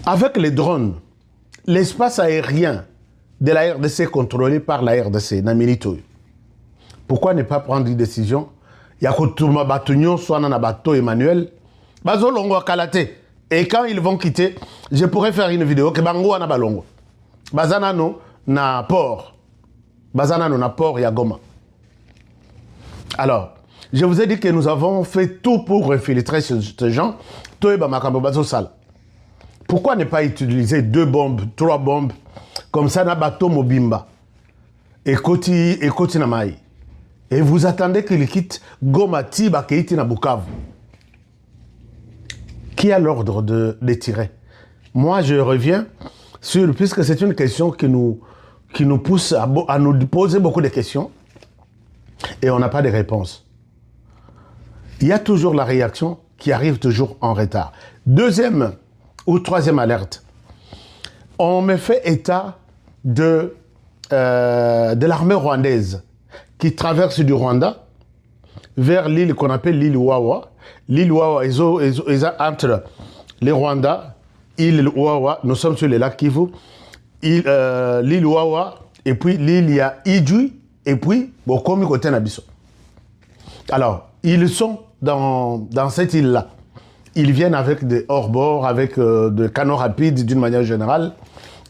Avec les drones, l'espace aérien de la RDC contrôlé par la RDC, Namilito. Pourquoi ne pas prendre une décision? Il y a Koutouma Batunyo, soit dans bateau Emmanuel, Bazo Longo Kalate. Et quand ils vont quitter, je pourrais faire une vidéo que Bango na Balongo. Bazanano na port. Bazanano na port Yagoma. Alors, je vous ai dit que nous avons fait tout pour infiltrer ces gens. Pourquoi ne pas utiliser 2 bombes, 3 bombes, comme ça, na bateau Mobimba, et Koti Namai. Et vous attendez qu'il quitte Goma, Tiba, Keiti na Bukavu. Qui a l'ordre de tirer? Moi, je reviens sur, puisque c'est une question qui nous pousse à nous poser beaucoup de questions, et on n'a pas de réponse. Il y a toujours la réaction qui arrive toujours en retard. 2e ou 3e alerte. On me fait état de l'armée rwandaise qui traverse du Rwanda vers l'île qu'on appelle l'île Wawa. L'île Wawa est entre les Rwandais, l'île Wawa, nous sommes sur le lac Kivu, l'île Wawa, et puis l'île il y a Idjui, et puis Bokomi côté Nabiso. Alors, ils sont dans cette île-là. Ils viennent avec des hors-bords, avec des canaux rapides d'une manière générale.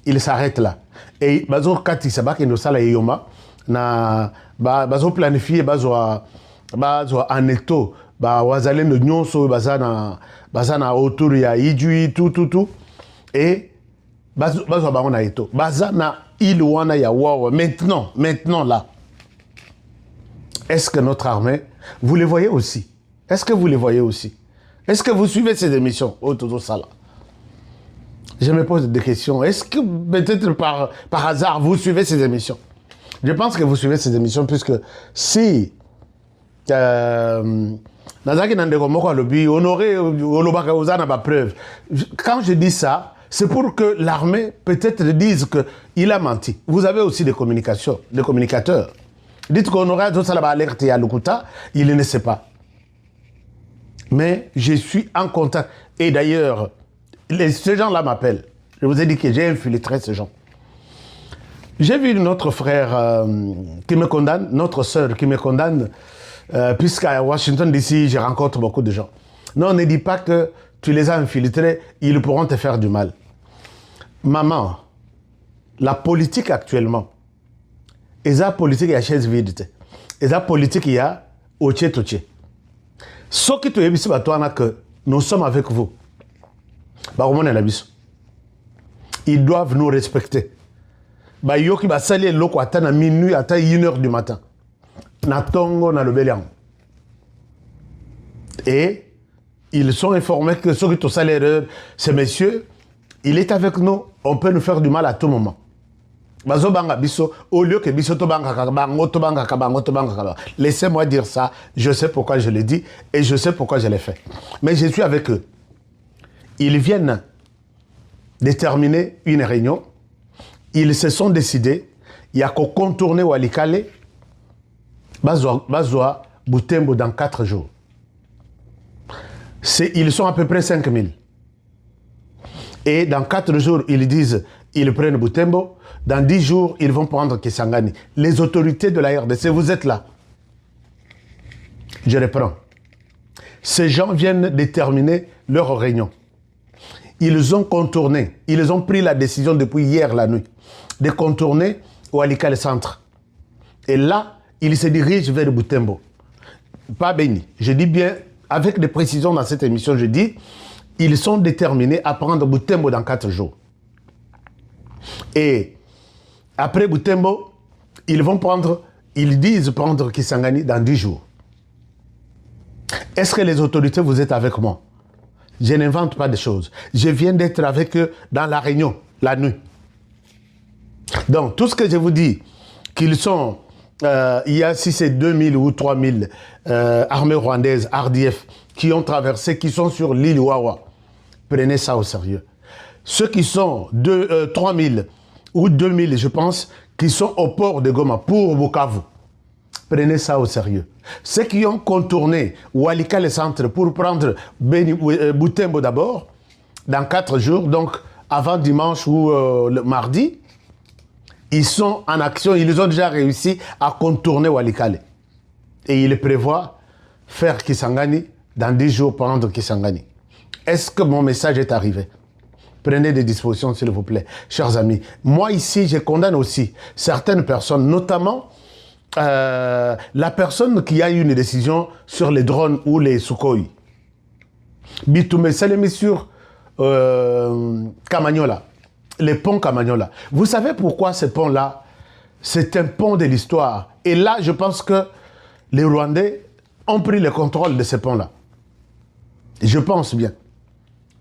Ils s'arrêtent là. Et bazo kati sabak ino sala yoma na bazo planifier bazo aneto ba wazalendo nyonso bazana autour ya Idjui tout et bazo bango na eto bazana île wana ya Wawa maintenant là. Est-ce que notre armée, vous les voyez aussi? Est-ce que vous les voyez aussi? Est-ce que vous suivez ces émissions? Je me pose des questions. Est-ce que peut-être par hasard, vous suivez ces émissions? Je pense que vous suivez ces émissions puisque si Nazaki Nandeko Moko Lobi, honoré Olobaka Ozana ma preuve. Quand je dis ça, c'est pour que l'armée peut-être dise qu'il a menti. Vous avez aussi des communicateurs. Dites qu'on aurait d'autres alertes à Lukuta, il ne sait pas. Mais je suis en contact. Et d'ailleurs, ces gens-là m'appellent. Je vous ai dit que j'ai infiltré ces gens. J'ai vu notre frère qui me condamne, notre sœur qui me condamne, puisqu'à Washington DC, je rencontre beaucoup de gens. Non, ne dis pas que tu les as infiltrés, ils pourront te faire du mal. Maman, la politique actuellement, et la politique, il y a chaise vide. Et la politique, il y a oche. Ce qui est dit, que nous sommes avec vous. Ils doivent nous respecter. Yoki ba sali loko ata na minuit ata 1h du matin. Na tongo na lobelian. Et ils sont informés que ceux qui ont salaire, ce monsieur, il est avec nous, on peut nous faire du mal à tout moment. Au lieu que laissez-moi dire ça, je sais pourquoi je l'ai dit et je sais pourquoi je l'ai fait. Mais je suis avec eux. Ils viennent déterminer une réunion. Ils se sont décidés. Il y a qu'à contourner Walikale, Bazoa, Butembo dans 4 jours. Ils sont à peu près 5000. Et dans 4 jours, ils disent, ils prennent Butembo. Dans 10 jours, ils vont prendre Kisangani. Les autorités de la RDC, vous êtes là. Je reprends. Ces gens viennent déterminer leur réunion. Ils ont contourné, ils ont pris la décision depuis hier la nuit de contourner Walikale Centre. Et là, ils se dirigent vers Butembo. Pas béni. Je dis bien, avec des précisions dans cette émission, je dis, ils sont déterminés à prendre Butembo dans 4 jours. Et après Butembo, ils disent prendre Kisangani dans 10 jours. Est-ce que les autorités, vous êtes avec moi? Je n'invente pas de choses. Je viens d'être avec eux dans la réunion, la nuit. Donc, tout ce que je vous dis, qu'ils sont, il y a si c'est 2000 ou 3000 armées rwandaises, RDF, qui ont traversé, qui sont sur l'île Wawa, prenez ça au sérieux. Ceux qui sont 3000 ou 2000, je pense, qui sont au port de Goma pour Bukavu, prenez ça au sérieux. Ceux qui ont contourné Walikale Centre pour prendre Butembo d'abord, dans 4 jours, donc avant dimanche ou le mardi, ils sont en action, ils ont déjà réussi à contourner Walikale. Et ils prévoient faire Kisangani dans 10 jours, prendre Kisangani. Est-ce que mon message est arrivé? Prenez des dispositions, s'il vous plaît, chers amis. Moi, ici, je condamne aussi certaines personnes, notamment la personne qui a eu une décision sur les drones ou les Sukhoi. Bitoumé Salemi sur Kamagnola, les ponts Kamagnola. Vous savez pourquoi ce pont-là, c'est un pont de l'histoire. Et là, je pense que les Rwandais ont pris le contrôle de ce pont-là. Je pense bien.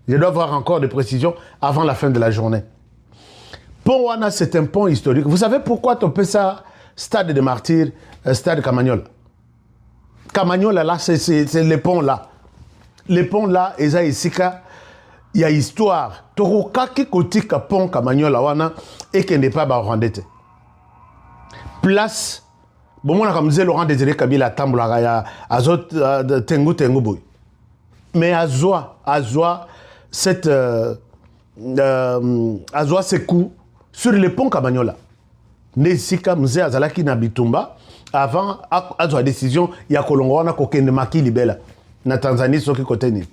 Je dois avoir encore des précisions avant la fin de la journée. Pont Wana, c'est un pont historique. Vous savez pourquoi on appelle ça stade de martyrs, stade Kamagnola? Kamagnola, là, c'est les ponts là. Les ponts là, il y a histoire. Toroka qui kotika pont Kamagnola wana et qui n'est pas rwandais. Place, bon, on a comme dit Laurent Désiré Kabila Tamboula, il y a Azot Tengu Boy. Mais Azoa, cette Azoa Sekou sur le pont Kamagnola. Nesika Mzé Azalaki Nabitumba, avant Azoa décision, il y a Kolongwana Kokende Maki Libela, na Tanzanie, Soki Koteni.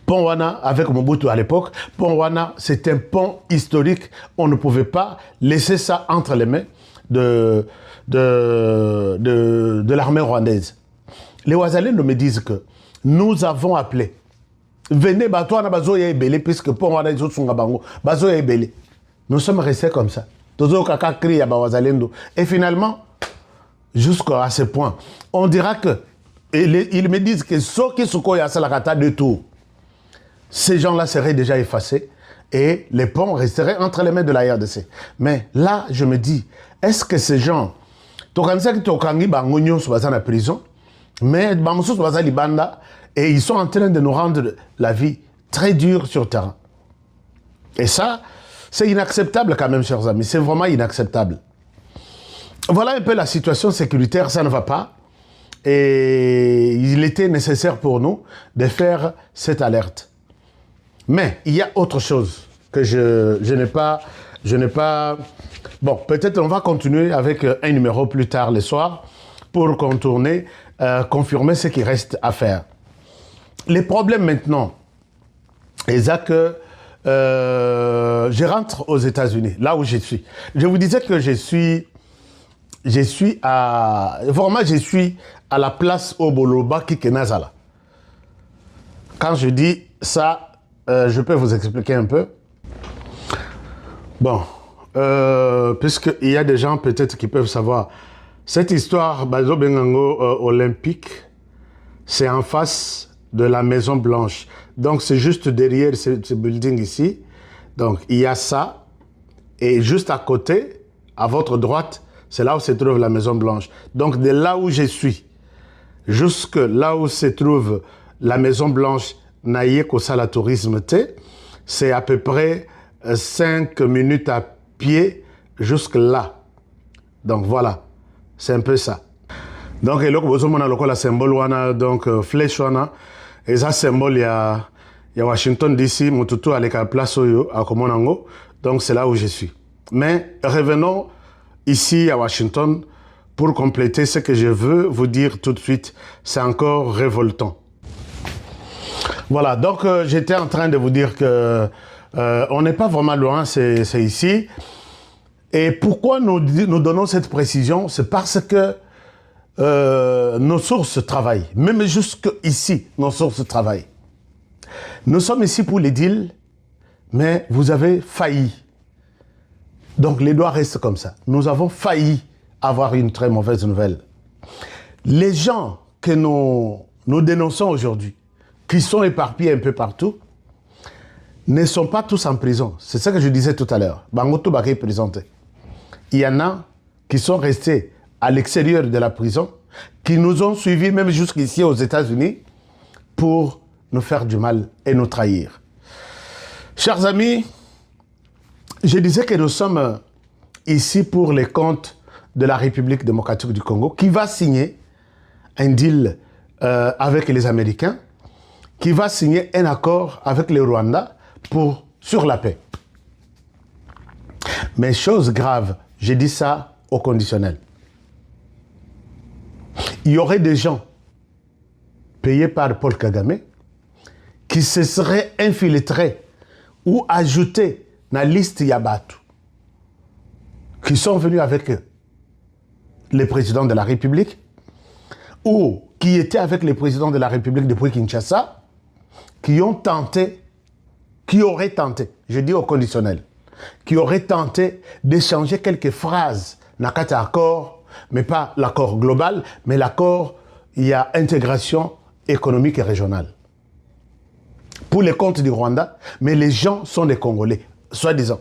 Pont Wana, avec Mobutu à l'époque, Pont Wana, c'est un pont historique. On ne pouvait pas laisser ça entre les mains de l'armée rwandaise. Les Ouazalènes me disent que nous avons appelé. Venez, Batouana Bazoya Ebele, puisque Pont Wana, ils sont Bango, Bazoya Ebele. Nous sommes restés comme ça. Et finalement, jusqu'à ce point, on dira que, ils me disent que ceux qui sont à Salakata de tout, ces gens-là seraient déjà effacés et les ponts resteraient entre les mains de la RDC. Mais là, je me dis, est-ce que ces gens, en prison, mais et ils sont en train de nous rendre la vie très dure sur le terrain. Et ça, c'est inacceptable quand même, chers amis. C'est vraiment inacceptable. Voilà un peu la situation sécuritaire, ça ne va pas. Et il était nécessaire pour nous de faire cette alerte. Mais il y a autre chose que je n'ai pas... Bon, peut-être on va continuer avec un numéro plus tard le soir pour contourner, confirmer ce qui reste à faire. Les problèmes maintenant, c'est que je rentre aux États-Unis, là où je suis. Je vous disais que je suis à la place Oboloba Kikenazala. Quand je dis ça, je peux vous expliquer un peu. Bon, puisqu'il y a des gens peut-être qui peuvent savoir, cette histoire Bazo Bengango olympique, c'est en face de la Maison Blanche. Donc c'est juste derrière ce building ici. Donc il y a ça, et juste à côté, à votre droite, c'est là où se trouve la Maison Blanche. Donc de là où je suis, jusque là où se trouve la Maison Blanche, Naïe Kosala Tourisme T, c'est à peu près 5 minutes à pied jusque là. Donc voilà, c'est un peu ça. Donc il y a le symbole, donc flèche, et ça symbole, il y a Washington DC, Motutu avec la place à Komonango. Donc c'est là où je suis. Mais revenons ici à Washington pour compléter ce que je veux vous dire tout de suite. C'est encore révoltant. Voilà, donc j'étais en train de vous dire que on n'est pas vraiment loin, c'est ici. Et pourquoi nous donnons cette précision? C'est parce que nos sources travaillent. Même jusqu'ici, nos sources travaillent. Nous sommes ici pour les deals, mais vous avez failli. Donc les doigts restent comme ça. Nous avons failli avoir une très mauvaise nouvelle. Les gens que nous dénonçons aujourd'hui, qui sont éparpillés un peu partout, ne sont pas tous en prison. C'est ça que je disais tout à l'heure. Bangoto Baké présenté. Il y en a qui sont restés à l'extérieur de la prison, qui nous ont suivis même jusqu'ici aux États-Unis pour nous faire du mal et nous trahir. Chers amis, je disais que nous sommes ici pour les comptes de la République démocratique du Congo, qui va signer un deal avec les Américains, qui va signer un accord avec le Rwanda sur la paix. Mais chose grave, j'ai dit ça au conditionnel. Il y aurait des gens payés par Paul Kagame qui se seraient infiltrés ou ajoutés dans la liste Yabatu, qui sont venus avec le président de la République ou qui étaient avec le président de la République depuis Kinshasa, qui ont tenté, qui auraient tenté, je dis au conditionnel, qui auraient tenté d'échanger quelques phrases dans cet accord, mais pas l'accord global, mais l'accord, il y a intégration économique et régionale. Pour les comptes du Rwanda, mais les gens sont des Congolais, soi-disant.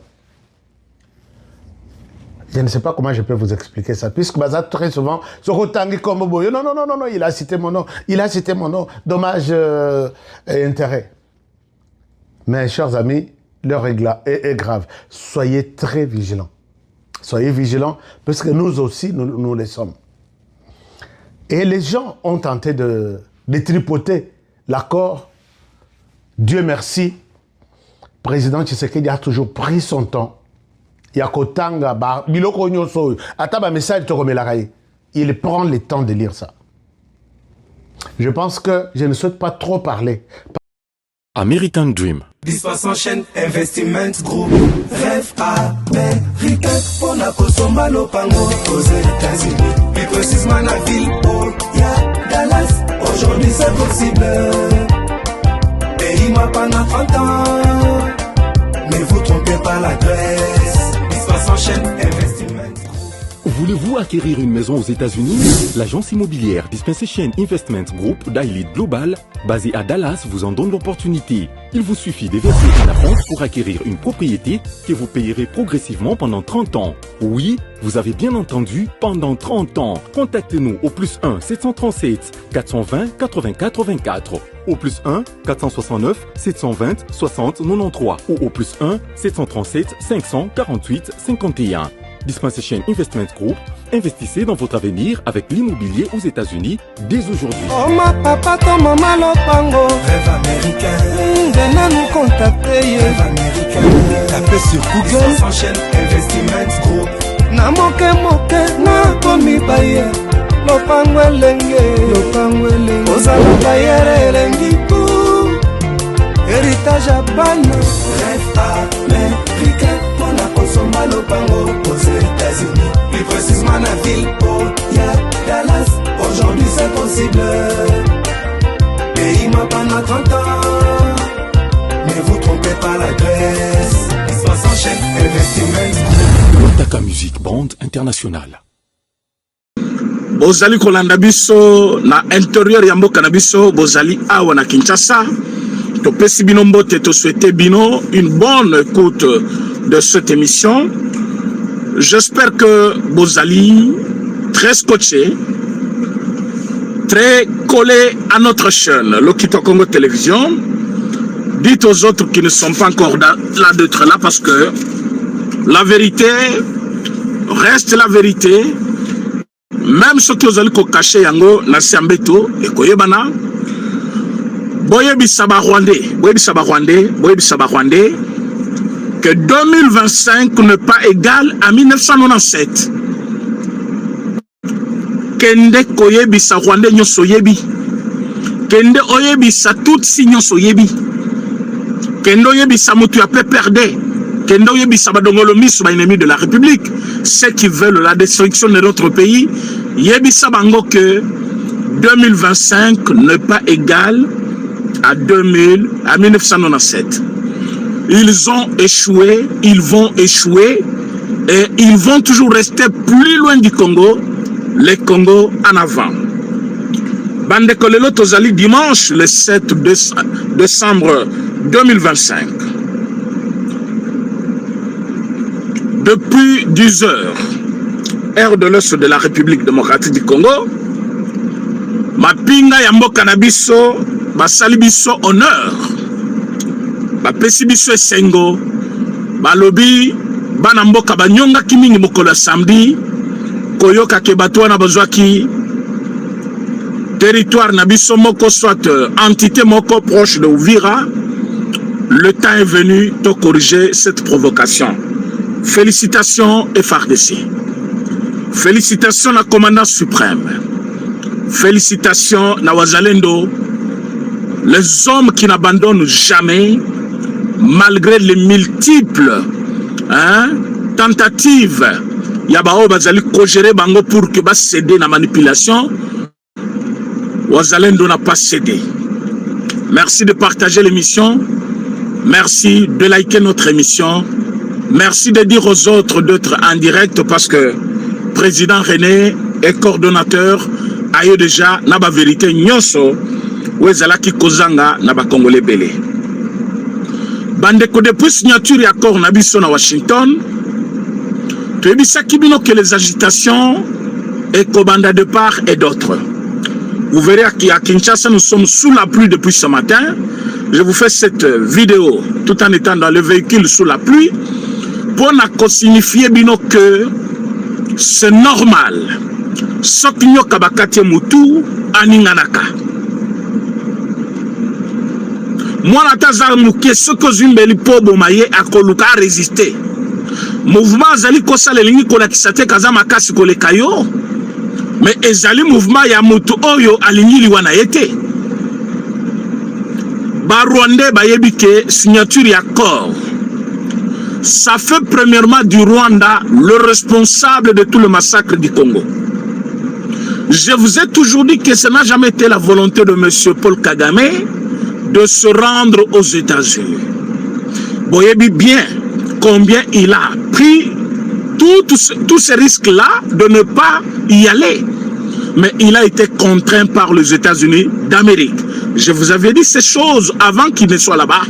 Je ne sais pas comment je peux vous expliquer ça, puisque très souvent, non, il a cité mon nom, dommage et intérêt. Mais chers amis, leur règle est grave. Soyez très vigilants. Soyez vigilants, parce que nous aussi, nous le sommes. Et les gens ont tenté de tripoter l'accord. Dieu merci, président Tshisekedi a toujours pris son temps. Il prend le temps de lire ça. Je pense que je ne souhaite pas trop parler. American Dream. Dispassant chaîne Investiment Group. Rêve américain pour la Kosoma Lopango aux États-Unis. Plus précisément la ville où il y a Dallas. Aujourd'hui c'est possible. Pays moi pendant 30 ans. Mais vous trompez pas l'adresse. Dispassant chaîne Investiment. Voulez-vous acquérir une maison aux États-Unis? L'agence immobilière Dispensation Investment Group d'Elite Global, basée à Dallas, vous en donne l'opportunité. Il vous suffit de verser à la banque pour acquérir une propriété que vous payerez progressivement pendant 30 ans. Oui, vous avez bien entendu, pendant 30 ans. Contactez-nous au +1 737 420 80 84, au +1 469 720 60 93 ou au +1 737 548 51. Dispensation Investment Group, investissez dans votre avenir avec l'immobilier aux États-Unis dès aujourd'hui. Oh ma papa, ton maman Lopango. Rêve américain. Venez nous contacter. Rêve américain. Tapez sur Google. S'enchaîne Investiment Group. Na moke na komi baye. Lopango elenge. Ozala bayere elengi pou. Héritage à bana. Rêve américain. On a consommé Lopango aux États-Unis. Plus précisément la ville où il y a Dallas. Aujourd'hui c'est possible. Pays moi pendant 30 ans. Mais vous trompez pas l'adresse. Dispassant chaîne Investiment. Lotaka Music Band International. Bozali kolanda biso na intérieur ya mboka na biso, bozali awa na Kinshasa. Topesi bino mbote, to souhaiter bino une bonne écoute de cette émission. J'espère que bozali très scotché, très collé à notre chaîne, Lokito Congo Télévision. Dites aux autres qui ne sont pas encore là d'être là, parce que la vérité reste la vérité. Même ceux qui ont caché yango na Siambeto et Koyebana. Boyebi Saba Rwandais, que 2025 n'est pas égal à 1997. Kende Koyebi Sa Rwandais nyo soyebi. Kende Oyebi Sa Tutsi nyo soyebi. Kende Oyebi Sa Mutu ya pe perdé. Kende Oyebi Sa Badongolomi sous ennemi de la République. Ceux qui veulent la destruction de notre pays, Yebi Sa Bango que 2025 n'est pas égal à 1997. Ils ont échoué, ils vont échouer et ils vont toujours rester plus loin du Congo, les Congo en avant. Bandekolelo Tozali dimanche le 7 décembre 2025. Depuis 10 heures, heure de l'Est de la République démocratique du Congo, Mapinga Yambo Kanabiso, basali biso honneur, bapesi biso esengo, balobi bana mboka banyonga kimingi mokolo samedi, koyoka ke bato wana bazwaki territoire na biso moko, soit entité moko proche de Uvira. Le temps est venu de corriger cette provocation. Félicitations FARDC. Félicitations à commandant suprême. Félicitations à Wazalendo. Les hommes qui n'abandonnent jamais, malgré les multiples tentatives. Yabao Bazali Kogere Bango pour que bas céder la manipulation. Wazalendo n'a pas cédé. Merci de partager l'émission. Merci de liker notre émission. Merci de dire aux autres d'être en direct parce que président René est coordonnateur. Ayo déjà naba vérité nyonso wezalaki kozanga naba congolais belé. Bandeko depuis signature ya accord na biso na Washington. Tu ebisaki bino que les agitations et Kobanda de part et d'autres. Vous verrez qu'à Kinshasa nous sommes sous la pluie depuis ce matin. Je vous fais cette vidéo tout en étant dans le véhicule sous la pluie pour signifier bino que c'est normal. Sokinyo kabakati mutu aninganaka. Moi la tazar muke soko zumbeli po bomaye akoluka résister. Mouvement azali kosala lingi kola kisate kaza makasi kolekayo. Mais ezali mouvement ya mutu oyo alingi liwana yete. Ba Rwandais bayebi ke signature ya accord. Ça fait premièrement du Rwanda le responsable de tout le massacre du Congo. Je vous ai toujours dit que ce n'a jamais été la volonté de M. Paul Kagame de se rendre aux États-Unis. Voyez bien combien il a pris tous ces risques-là de ne pas y aller. Mais il a été contraint par les États-Unis d'Amérique. Je vous avais dit ces choses avant qu'il ne soit là-bas.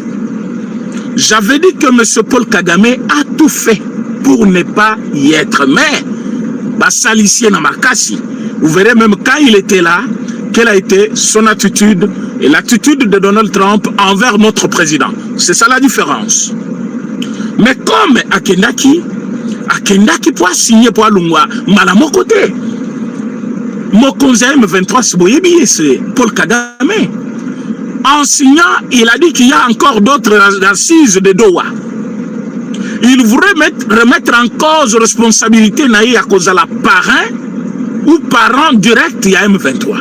J'avais dit que M. Paul Kagame a tout fait pour ne pas y être. Mais, Bassalissier Namakasi, vous verrez même quand il était là, quelle a été son attitude et l'attitude de Donald Trump envers notre président. C'est ça la différence. Mais comme Akendaki pour signer pour Alungwa, malamo côté. Mon conseiller M23, c'est Paul Kagame. En signant, il a dit qu'il y a encore d'autres assises de Doha. Il voudrait remettre en cause responsabilité naïe à cause de la parrain ou parent direct il y a M23.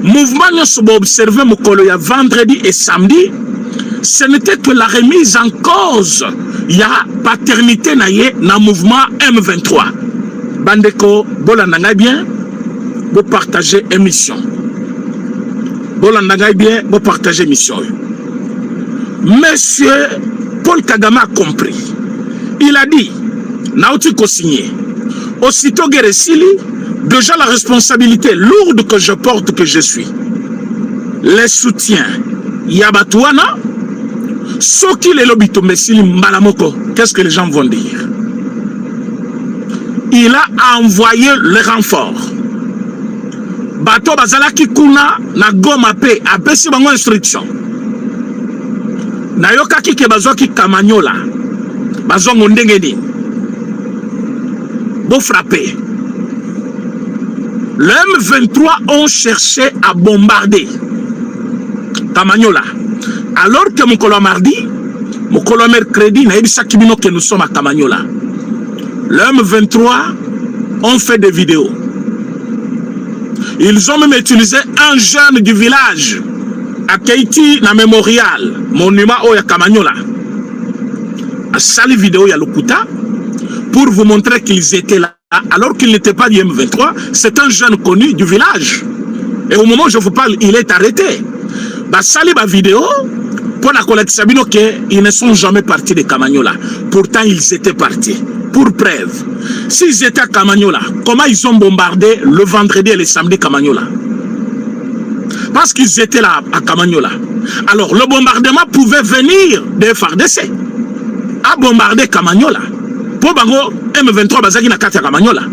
Mouvement nous observé Mokoloya vendredi et samedi, ce n'était que la remise en cause. Il y a paternité naïe dans le mouvement M23. Bandeko, bolandanga bien, vous partagez émission. Bolandanga bien, vous partagez émission. Monsieur Paul Kagame a compris. Il a dit, Nauti signé. Aussitôt Guéresili, déjà la responsabilité lourde que je porte, que je suis. Les soutiens, Yabatouana, Soki le lobito Messili Malamoko, qu'est-ce que les gens vont dire? Il a envoyé le renfort. Bato Bazalaki Kuna, na Goma Pe, a Bessi Bango instruction. Nayoka ki Bazoki Kamanyola, Bazongo Ndengeni. Beau frappé. Le M23 ont cherché à bombarder Kamanyola. Alors que mon colon mardi, mon colon mercredi, que nous sommes à Kamanyola. Le M23 ont fait des vidéos. Ils ont même utilisé un jeune du village à Keiti, na mémorial, monument à Kamanyola. À sali vidéo, il y a l'Okuta pour vous montrer qu'ils étaient là. Alors qu'il n'était pas du M23, c'est un jeune connu du village. Et au moment où je vous parle, il est arrêté. Bah, sali ba vidéo, pour la collecte Sabino, qu'ils ne sont jamais partis de Kamanyola. Pourtant, ils étaient partis. Pour preuve, s'ils étaient à Kamanyola, comment ils ont bombardé le vendredi et le samedi Kamanyola? Parce qu'ils étaient là à Kamanyola. Alors, le bombardement pouvait venir des FARDC à bombarder Kamanyola. Pour Bango, M23 Bazaki na Katia Kamanyola.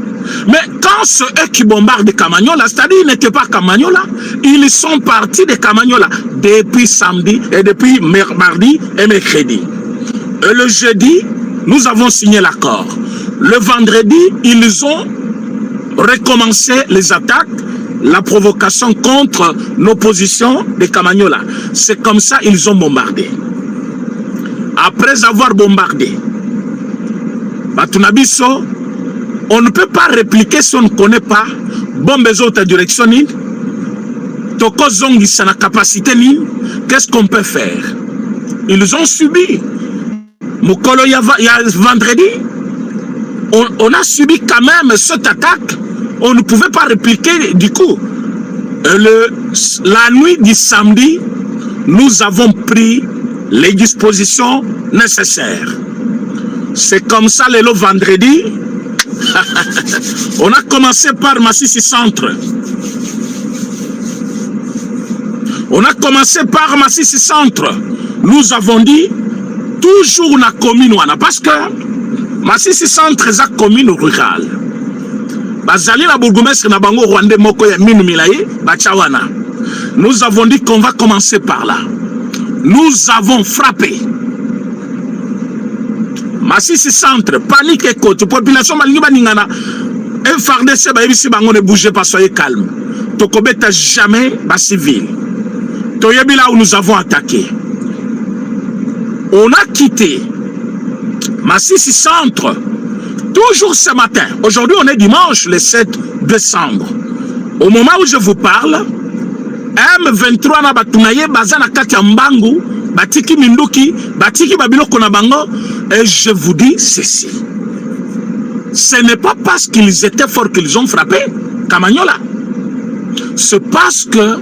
Mais quand ceux qui bombardent Kamanyola, c'est-à-dire qu'ils n'étaient pas à Kamanyola, ils sont partis de Kamanyola depuis samedi et depuis mardi et mercredi. Et le jeudi, nous avons signé l'accord. Le vendredi, ils ont recommencé les attaques, la provocation contre l'opposition de Kamanyola. C'est comme ça qu'ils ont bombardé. Après avoir bombardé, Batunabiso, on ne peut pas répliquer si on ne connaît pas bon besoin de direction. Toko zongi sana capacité ni. Qu'est-ce qu'on peut faire? Ils ont subi. Mokolo ya vendredi, on a subi quand même cette attaque. On ne pouvait pas répliquer du coup. La nuit du samedi, nous avons pris les dispositions nécessaires. C'est comme ça le vendredi. On a commencé par Massissi Centre. On a commencé par Massissi Centre. Nous avons dit toujours na commune wana parce que Massissi Centre est une commune rurale. Bazali na bourgmestre na bango Rwandais moko ya minu milaye bachawana. Nous avons dit qu'on va commencer par là. Nous avons frappé. Massissi Centre, panique et côte, population malingi baningana. FARDC ba yebisi bango ne bougez pas, soyez calme. Tokobeta jamais ba civil. Toyebi là où nous avons attaqué. On a quitté Massissi Centre toujours ce matin. Aujourd'hui on est dimanche le 7 décembre. Au moment où je vous parle, M23 na batunaye bazana kati ya mbangu, batiki minduki, batiki babiloko na bango, et je vous dis ceci. Ce n'est pas parce qu'ils étaient forts qu'ils ont frappé Kamanyola. C'est parce que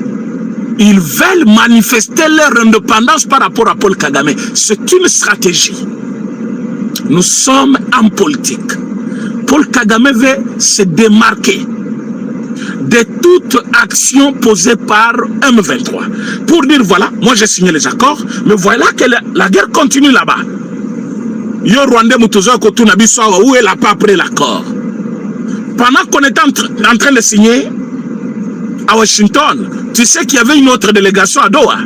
ils veulent manifester leur indépendance par rapport à Paul Kagame. C'est une stratégie. Nous sommes en politique. Paul Kagame veut se démarquer de toute action posée par M23. Pour dire voilà, moi j'ai signé les accords, mais voilà que la guerre continue là-bas. Yo Rwandais Mutuzo Kotuna Bissawa, où est la pas après l'accord? Pendant qu'on était en train de signer à Washington, tu sais qu'il y avait une autre délégation à Doha.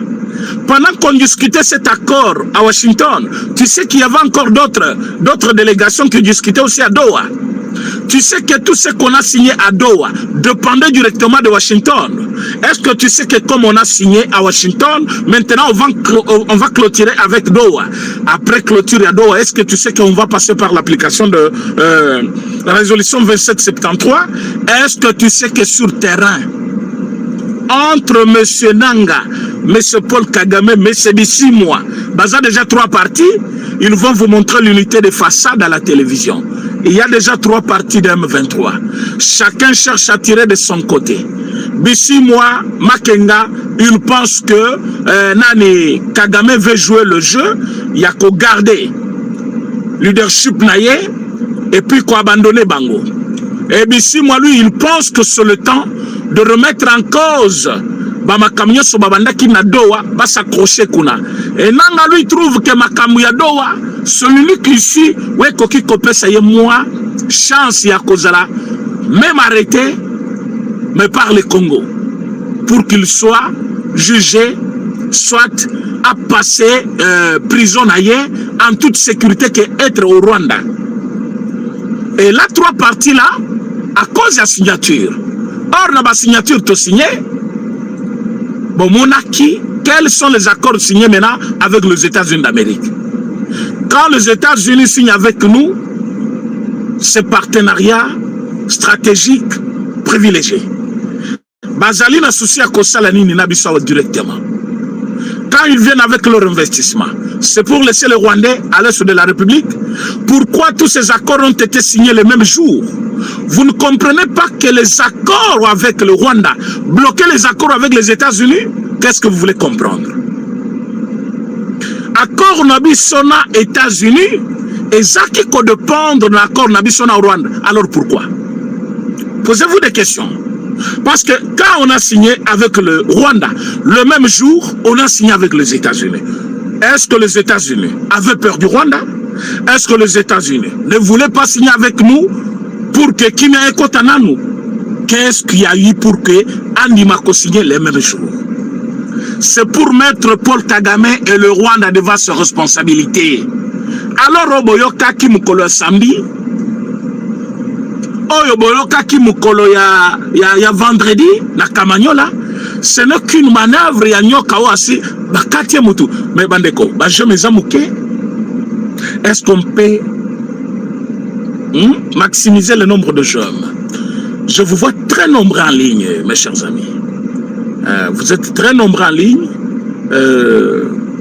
Pendant qu'on discutait cet accord à Washington, tu sais qu'il y avait encore d'autres délégations qui discutaient aussi à Doha. Tu sais que tout ce qu'on a signé à Doha dépendait directement de Washington. Est-ce que tu sais que comme on a signé à Washington, maintenant on va clôturer avec Doha. Après clôture à Doha, est-ce que tu sais qu'on va passer par l'application de la résolution 2773? Est-ce que tu sais que sur terrain, entre M. Nanga, M. Paul Kagame, M. Bissimwa, Baza déjà 3 parties, ils vont vous montrer l'unité de façade à la télévision. Il y a déjà 3 parties de M23. Chacun cherche à tirer de son côté. Bissimwa, Makenga, ils pensent que Nani Kagame veut jouer le jeu, il y a qu'à garder leadership naïe et puis qu'à abandonner Bango. Et Bissimwa, lui, il pense que c'est le temps de remettre en cause Bamakamyo so babandaki na Doha va s'accrocher kuna. Et Nanga lui trouve que Makamu ya Doha, celui qui ici, ouais koki kopesa ye moi, chance ya kozala, même arrêté, mais par le Congo, pour qu'il soit jugé, soit à passer prison ailleurs, en toute sécurité qu'être au Rwanda. Et là, 3 parties là, à cause de la signature. Or, dans la signature, tu as signé. Bon, monarchie, quels sont les accords signés maintenant avec les États-Unis d'Amérique? Quand les États-Unis signent avec nous, c'est partenariat stratégique privilégié. Bazali n'a souci à Kosalanini Nabisawa directement. Quand ils viennent avec leur investissement, c'est pour laisser les Rwandais à l'est de la République. Pourquoi tous ces accords ont été signés le même jour? Vous ne comprenez pas que les accords avec le Rwanda, bloquer les accords avec les États-Unis, qu'est-ce que vous voulez comprendre? Accord Nabisona États-Unis, et ça qui dépend de l'accord Nabisona Rwanda. Alors pourquoi? Posez-vous des questions. Parce que quand on a signé avec le Rwanda, le même jour, on a signé avec les États-Unis. Est-ce que les États-Unis avaient peur du Rwanda? Est-ce que les États-Unis ne voulaient pas signer avec nous pour que Kimia Ekotana nous? Qu'est-ce qu'il y a eu pour que Andimako signe les mêmes jours? C'est pour mettre Paul Kagame et le Rwanda devant ses responsabilités. Alors, Oboyoka Kimukolo samedi, Oyoboyoka Kimukolo ya vendredi, na Kamanyola, ce n'est qu'une manœuvre ya nyoka oasi, bakati mutu. Mais bandeko, je me zamouke, est-ce qu'on peut Maximiser le nombre de jeunes. Je vous vois très nombreux en ligne, mes chers amis. Vous êtes très nombreux en ligne.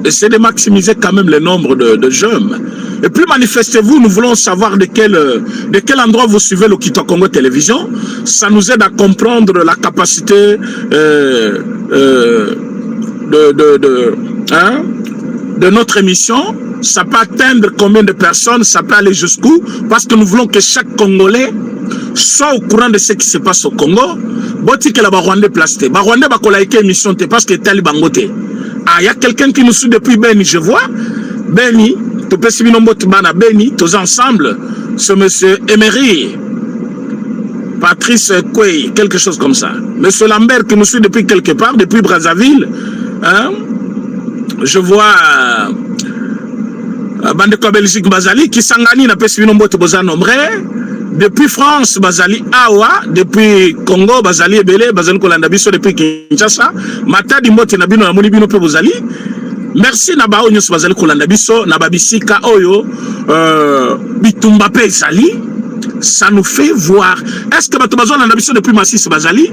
Essayez de maximiser quand même le nombre de jeunes. Et puis manifestez-vous, nous voulons savoir de quel endroit vous suivez le Kito Congo Télévision. Ça nous aide à comprendre la capacité de notre émission. Ça peut atteindre combien de personnes, ça peut aller jusqu'où, parce que nous voulons que chaque Congolais soit au courant de ce qui se passe au Congo. Boti que la Rwandais plasté. Rwandais va collaquer émission parce que tel bangoté. Ah, il y a quelqu'un qui nous suit depuis Beni, je vois. Beni, tu peux suivre Bana Beni, tous ensemble. Ce monsieur Emery, Patrice Koué, quelque chose comme ça. Monsieur Lambert qui nous suit depuis quelque part, depuis Brazzaville. Hein? Je vois Bandeko Belgique Bazali qui s'engage n'a pas suivi nombre de nombreux. Depuis France, Bazali Awa, depuis Congo, Bazali Ebele, Bazali Kolandabiso, depuis Kinshasa, Matadi Mote Nabino Namonibino Pe Bazali. Merci Nabao Nyos Bazali Kolandabiso, Nababisika Oyo, Bitumba Pe Zali. Ça nous fait voir. Est-ce que Batobazo Nabiso depuis Massis Bazali?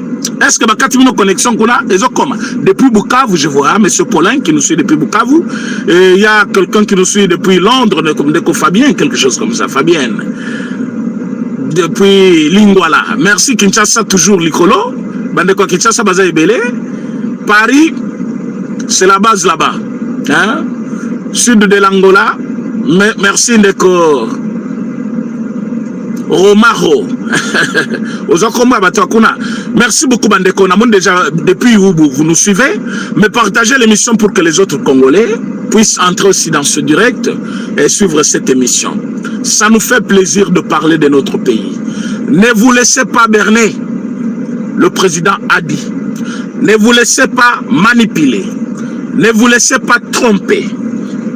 Est-ce que Bakatino Connexion qu'on a? Depuis Bukavu, je vois M. Paulin qui nous suit depuis Bukavu. Et il y a quelqu'un qui nous suit depuis Londres, comme Deco Fabien, quelque chose comme ça, Fabienne. Depuis Lingwala. Merci Kinshasa, toujours Licolo. Bandeko Kinshasa, Baza Ebele. Paris, c'est la base là-bas. Hein? Sud de l'Angola. Merci Ndeko Romaro. Merci beaucoup Bandeko. Déjà, depuis où vous nous suivez, mais partagez l'émission pour que les autres Congolais puissent entrer aussi dans ce direct et suivre cette émission. Ça nous fait plaisir de parler de notre pays. Ne vous laissez pas berner. Le président a dit. Ne vous laissez pas manipuler. Ne vous laissez pas tromper.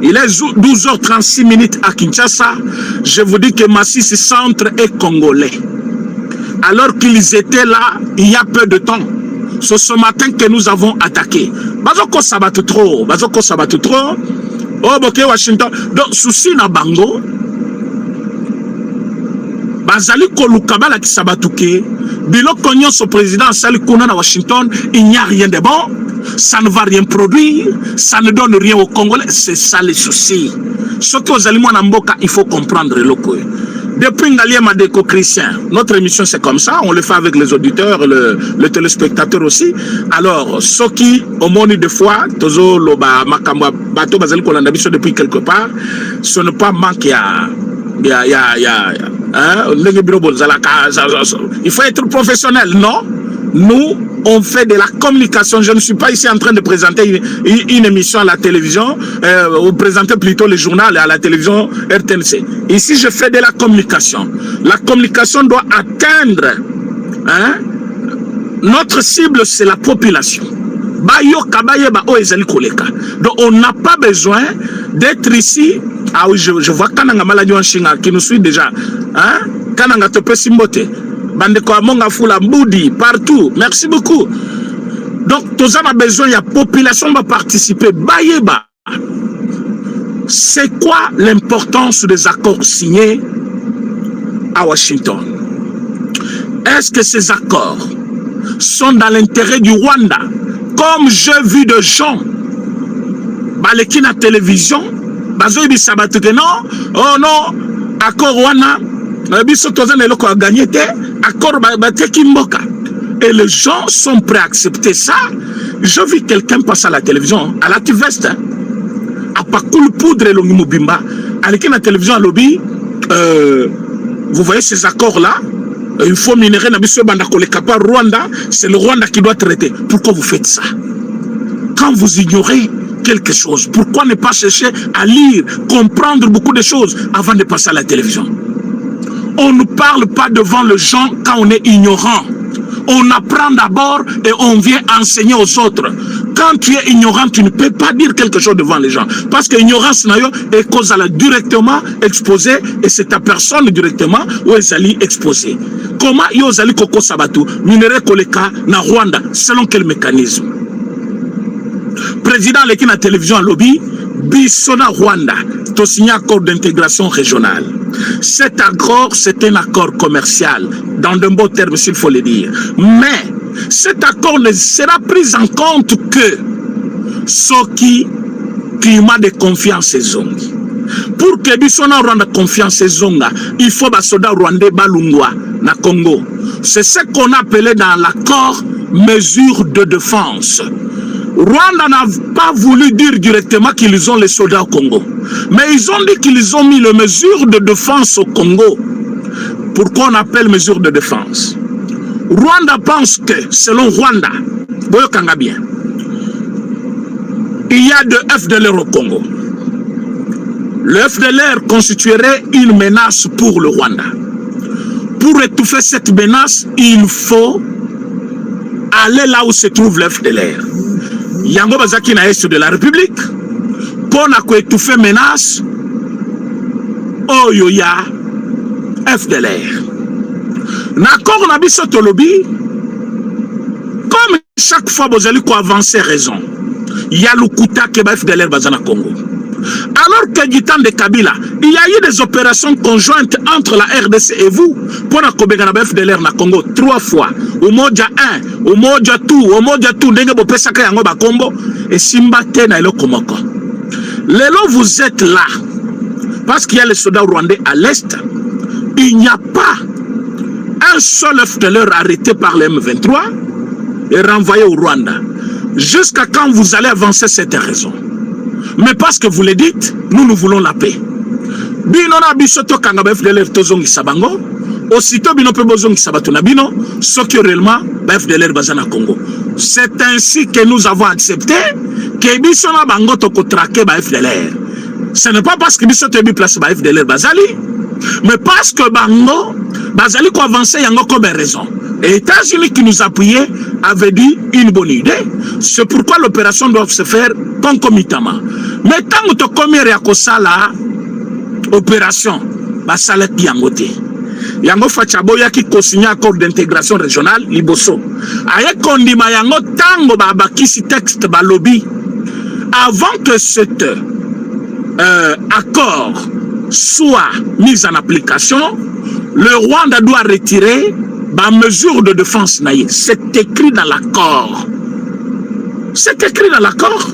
Il est 12h36 à Kinshasa. Je vous dis que Massis Centre est congolais. Alors qu'ils étaient là, il y a peu de temps. C'est ce matin que nous avons attaqué. Bazoko Sabato trop. Bazoko Sabato trop. Oh, ok, Washington. Donc, souci na bango. Bazali Kolukabala qui Sabatouké. Bilo Cognon, son président, Sali Kuna à Washington. Il n'y a rien de bon. Ça ne va rien produire. Ça ne donne rien aux Congolais. C'est ça les soucis. Ce que vous allez Mboka, il faut comprendre le coup. Depuis Ngalia Madeko Christian, notre émission c'est comme ça, on le fait avec les auditeurs, le téléspectateur aussi. Alors, ce qui, au monde de fois, Tozo Loba Makamba Bato Bazali Kolandabiso depuis quelque part, ce n'est pas manqué à. Il faut être professionnel, non? Nous, on fait de la communication. Je ne suis pas ici en train de présenter une émission à la télévision, ou présenter plutôt le journal à la télévision RTNC. Ici, je fais de la communication. La communication doit atteindre, hein? Notre cible, c'est la population. Donc, on n'a pas besoin d'être ici. Ah oui, je vois Kananga Maladi Wanshinga qui nous suit déjà. Hein? Kananga Tope Simbote. Bandeko Amonga Fula Mboudi, partout. Merci beaucoup. Donc, tous on a besoin, il y a population va participer. Bayeba. C'est quoi l'importance des accords signés à Washington? Est-ce que ces accords sont dans l'intérêt du Rwanda? Comme j'ai vu de gens, baleki na télévision, bazo ibi sabatuke non, oh non, accord Rwanda, biso tozana eloko a gagné te, accord bateki mboka. Et les gens sont prêts à accepter ça. Je vis quelqu'un passer à la télévision, à la Tiveste, à Pakul Poudre et Longimobimba, à la télévision à lobby, vous voyez ces accords-là, il faut minérer Nabiso Bandako, le Kapa Rwanda, c'est le Rwanda qui doit traiter. Pourquoi vous faites ça? Quand vous ignorez quelque chose, pourquoi ne pas chercher à lire, comprendre beaucoup de choses avant de passer à la télévision? On ne parle pas devant les gens quand on est ignorant. On apprend d'abord et on vient enseigner aux autres. Quand tu es ignorant, tu ne peux pas dire quelque chose devant les gens. Parce que l'ignorance est cause à la directement exposée et c'est ta personne directement où elle s'allie exposée. Comment ils allient Koko Sabatou, minéré Koleka, na Rwanda, selon quel mécanisme? Président qui na télévision à lobby, Bissona Rwanda, tu signé un accord d'intégration régionale. Cet accord, c'est un accord commercial, dans de beaux termes, s'il faut le dire. Mais cet accord ne sera pris en compte que ce qui climat de confiance et zongi. Pour que Bissona Rwanda confiance et zonga, il faut que soda rwandais balungwa na Congo. C'est ce qu'on appelait dans l'accord mesure de défense. Rwanda n'a pas voulu dire directement qu'ils ont les soldats au Congo. Mais ils ont dit qu'ils ont mis les mesures de défense au Congo. Pourquoi on appelle mesures de défense? Rwanda pense que, selon Rwanda, Boyokanga bien, il y a de FDLR au Congo. Le FDLR constituerait une menace pour le Rwanda. Pour étouffer cette menace, il faut aller là où se trouve le FDLR. Yango bazaki na est de la République pour étouffer menace oyo ya FDLR. Nakor na biso tolobi comme chaque fois vous allez avancer raison. Il y a le Kouta que FDLR bazana Congo. Alors que du temps de Kabila, il y a eu des opérations conjointes entre la RDC et vous pour la FDLR na Congo 3 fois. Au Moja 1, au Moja 2, au Moja 2, ndenge bo pesaka yango ba Congo et Simba te na elo komoko. Lelo vous êtes là parce qu'il y a les soldats rwandais à l'est. Il n'y a pas un seul FDLR arrêté par les M23 et renvoyé au Rwanda. Jusqu'à quand vous allez avancer cette raison? Mais parce que vous le dites, nous voulons la paix. Binona bisoto kangaba FDLR tozongi sabango. Aussitôt bino pe bozongi sabatuna bino, ce que réellement FDLR bazana Congo. C'est ainsi que nous avons accepté que bisona bango toko traquer ba FDLR. Ce n'est pas parce que bisoto bi place ba FDLR bazali, mais parce que bango bazali ko avancer yango comme raison. Et les États-Unis qui nous appuyaient avaient dit une bonne idée. C'est pourquoi l'opération doit se faire concomitamment. Mais tant que tu as commis la opération, ça va être yangote. Yango Fachaboya qui co-signe accord d'intégration régionale, Liboso. Aye kondima yango tango babakisi texte balobi. Avant que cet accord soit mis en application, le Rwanda doit retirer ma mesure de défense. C'est écrit dans l'accord. C'est écrit dans l'accord.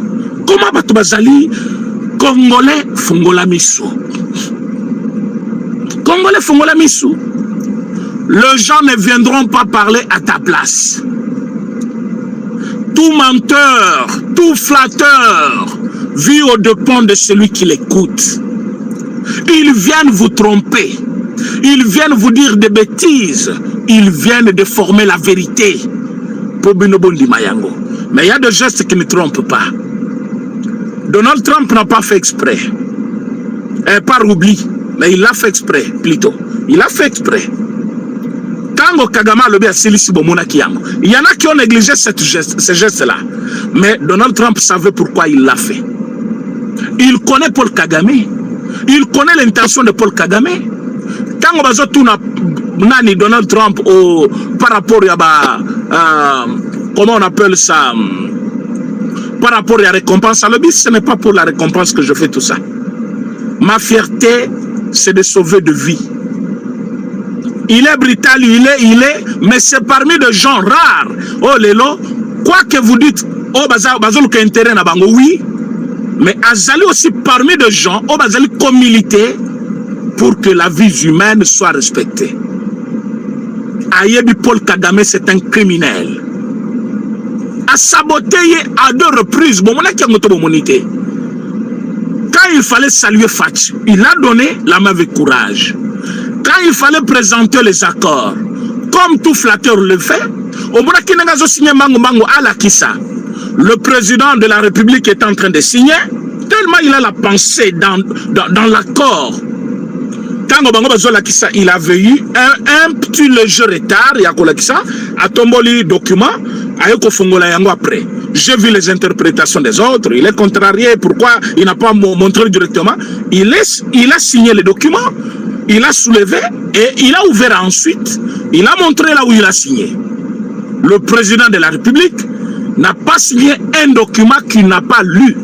Comment Batubazali, Congolais Fongola Missou. Congolais Fongola Missou. Les gens ne viendront pas parler à ta place. Tout menteur, tout flatteur vit au dépens de celui qui l'écoute. Ils viennent vous tromper. Ils viennent vous dire des bêtises. Ils viennent déformer la vérité. Mais il y a des gestes qui ne trompent pas. Donald Trump n'a pas fait exprès. Par oubli. Mais il l'a fait exprès, plutôt. Il a fait exprès. Tango Kagame le bien Silisi Bomona Kiyango. Il y en a qui ont négligé ce geste-là. Mais Donald Trump savait pourquoi il l'a fait. Il connaît Paul Kagame. Il connaît l'intention de Paul Kagame. Tango Bazotuna Nani Donald Trump par rapport à comment on appelle ça, par rapport à la récompense à l'obis, ce n'est pas pour la récompense que je fais tout ça. Ma fierté, c'est de sauver de vie. Il est brutal, il est, mais c'est parmi des gens rares. Oh Lélo, quoi que vous dites, oh Bazol qui intérêt na bango, oui, mais Azali aussi parmi des gens, oh Bazali comme militer pour que la vie humaine soit respectée. Ayebi Paul Kagame, c'est un criminel. A saboté à 2 reprises. Bon, quand il fallait saluer Fatch, il a donné la main avec courage. Quand il fallait présenter les accords, comme tout flatteur le fait, le président de la République est en train de signer, tellement il a la pensée dans l'accord. Il avait eu un petit léger retard, à tomboli document, après. J'ai vu les interprétations des autres, il est contrarié, pourquoi il n'a pas montré directement. Il a signé le document, il a soulevé et il a ouvert ensuite, il a montré là où il a signé. Le président de la République n'a pas signé un document qu'il n'a pas lu.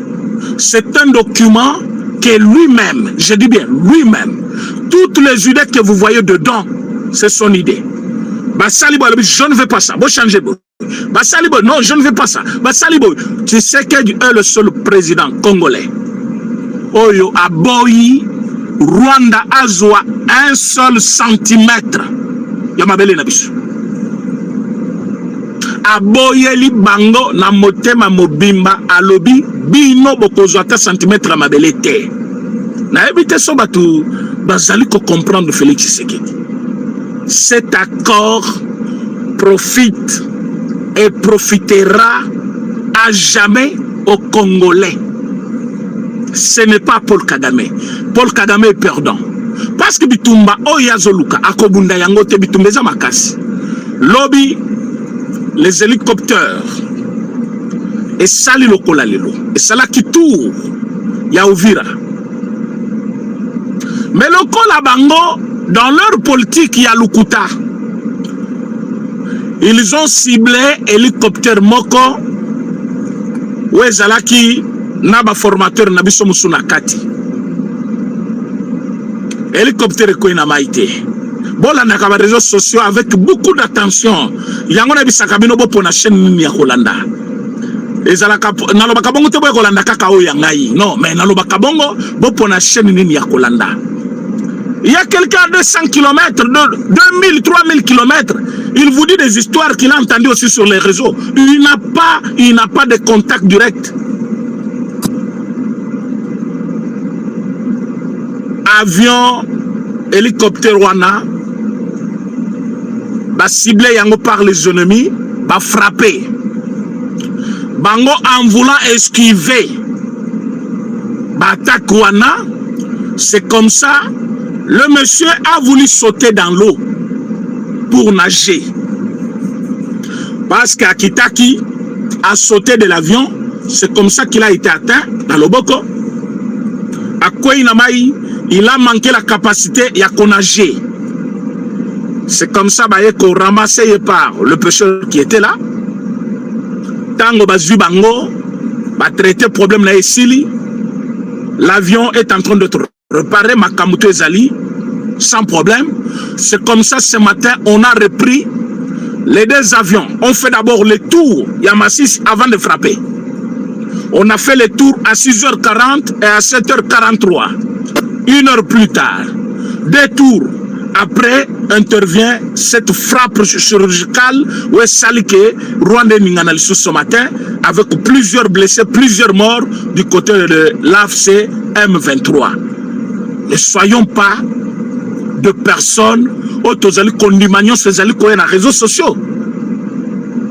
c'est un document que lui-même, je dis bien lui-même, toutes les idées que vous voyez dedans, c'est son idée. Basalibo, je ne veux pas ça. Bon, changez. Basalibo, non, je ne veux pas ça. Basalibo, tu sais qu'il est le seul président congolais. Oyo aboyi Rwanda azwa un seul centimètre. Yamabele nabisu. Aboyeli bango na motema mobimba alobi bino bokozwa ta centimètre mabele te. Na ebite so batu bazali ko comprendre Félix Tshisekedi. Cet accord profite et profitera à jamais aux Congolais. Ce n'est pas Paul Kagame. Paul Kagame est perdant. Parce que Bitumba Oyazoluka, Akobunda Yangote Bitumbeza Makasi. Lobby, les hélicoptères. Et Sali Lokola Lelo. Et Sala qui tourne. Yaouvira. Mais Lokola Bango, dans leur politique, il y a Lukuta. Ils ont ciblé hélicoptère Moko. Ouezalaki. Naba formateur Nabiso Musuna Kati. Hélicoptère Koina Maïté. Bola nakaba réseaux sociaux avec beaucoup d'attention. Yango Nabisa Kabino Bopo na chaîne ya Kolanda. Ezalaka naloba kabongo te boy Kolanda kaka o yangai. Non, mais naloba kabongo Bopo na chaîne nini ya Kolanda. Il y a quelqu'un à 200 km, 2000, 3000 km. Il vous dit des histoires qu'il a entendues aussi sur les réseaux. Il n'a pas de contact direct. Avion, hélicoptère Wana, va cibler yango par les ennemis, va frapper. Bango en voulant esquiver, va attaquer Wana. C'est comme ça, le monsieur a voulu sauter dans l'eau pour nager. Parce qu'Akitaki a sauté de l'avion, c'est comme ça qu'il a été atteint dans le Boko. À Kouinamaï, il a manqué la capacité à nager. C'est comme ça qu'on ramassait par le pêcheur qui était là. Tango Bazu Bango va traiter le problème là ici. L'avion est en train de réparer Makamuto Ezali sans problème. C'est comme ça ce matin on a repris les deux avions. On fait d'abord le tour Yamassis avant de frapper. On a fait le tour à 6h40 et à 7h43. Une heure plus tard, deux tours après intervient cette frappe chirurgicale où est saliqué Rwanda Ninganali ce matin avec plusieurs blessés, plusieurs morts du côté de l'AFC M23. Ne soyons pas de personnes autozali condimanions ces ali dans les réseaux sociaux.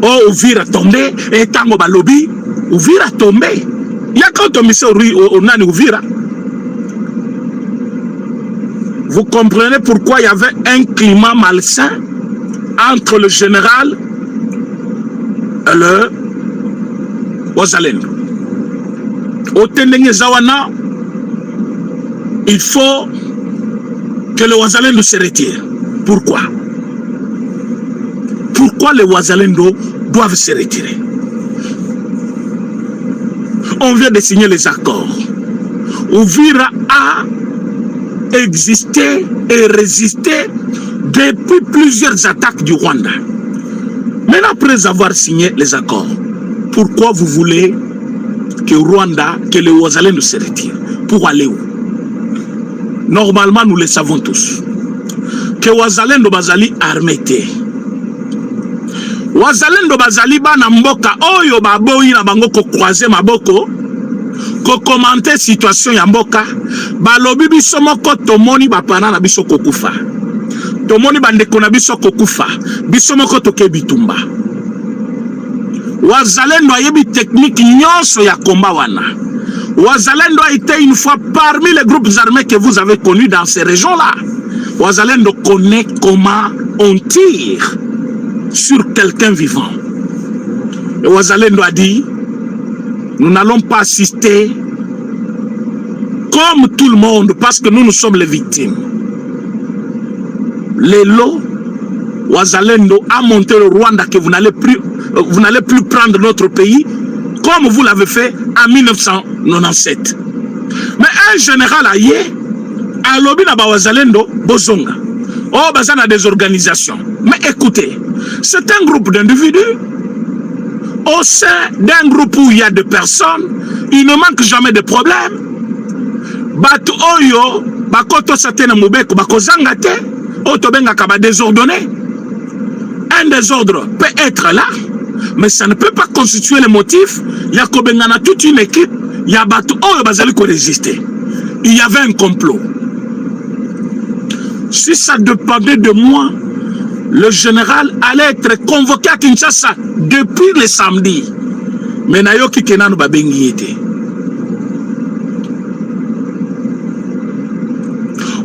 Oh, Ouvira tombé et tango balobi, Ouvira tombé. Il y a quand on mise au nani Ouvira. Vous comprenez pourquoi il y avait un climat malsain entre le général et le Wazalendo. Au Tendenge Zawana, il faut que le Wazalendo se retire. Pourquoi? Pourquoi les Wazalendo doivent se retirer? On vient de signer les accords. Ouvira a existé et résisté depuis plusieurs attaques du Rwanda. Maintenant, après avoir signé les accords, pourquoi vous voulez que Rwanda, que le Wazalendo se retire? Pour aller où? Normalement, nous le savons tous. Que Wazalendo Bazali armete. Wazalendo Bazali bana mboka oyo baboyi na bango ko croiser maboko. Ko commenter situation ya mboka balobi biso moko tomoni bapana na biso kokufa tomoni bandeko na biso kokufa biso moko toke bitumba. Wazalendo ayebi technique nyonso ya komba wana. Wazalendo a été une fois parmi les groupes armés que vous avez connus dans ces régions-là. Wazalendo connaît comment on tire sur quelqu'un vivant. Et Wazalendo a dit, nous n'allons pas assister comme tout le monde parce que nous sommes les victimes. Lelo, Wazalendo a monté le Rwanda que vous n'allez plus prendre notre pays comme vous l'avez fait en 1997. Mais un général aye, à lobby na Bawazalendo, Bozonga. Oh, bazana des organisations. Mais écoutez, c'est un groupe d'individus. Au sein d'un groupe où il y a des personnes, il ne manque jamais de problèmes. Batu oyo, bakoto satena mubeko, bakozanga te, otobenga kaba désordonné. Un désordre peut être là, mais ça ne peut pas constituer le motif. Il y a kobengana toute une équipe, il y a batu oyo bazali ko résister. Il y avait un complot. Si ça dépendait de moi, le général allait être convoqué à Kinshasa depuis le samedi. Mais nayoki kenanu babengi ete.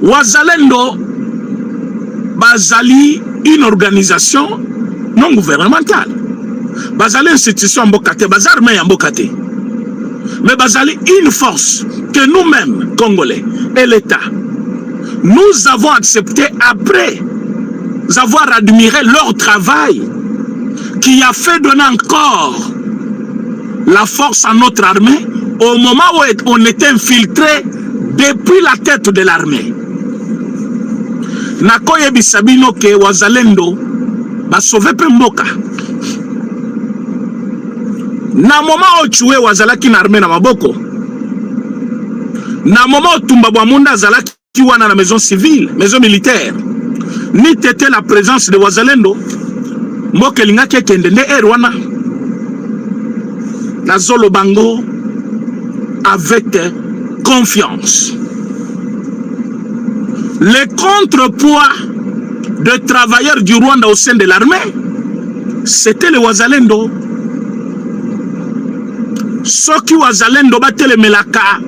Wazalendo bazali une organisation non gouvernementale. Bazali institution mbokate, bazarme mbokate. Mais bazali une force que nous-mêmes, Congolais, et l'État, nous avons accepté après avoir admiré leur travail qui a fait donner encore la force à notre armée au moment où on était infiltré depuis la tête de l'armée. Nakoye bisabino ke wazalendo ba sauver pe mboka. Na moment où tué wazalaki na armée na maboko. Na moment où tumba bwamunda zalaki wana na maison civile, maison militaire. Ni tete la présence de wazalendo mboka lingaki kende ne erwana na zolo bango avec confiance. Le contrepoids de travailleurs du Rwanda au sein de l'armée, c'était le wazalendo. Soki wazalendo batelemelaka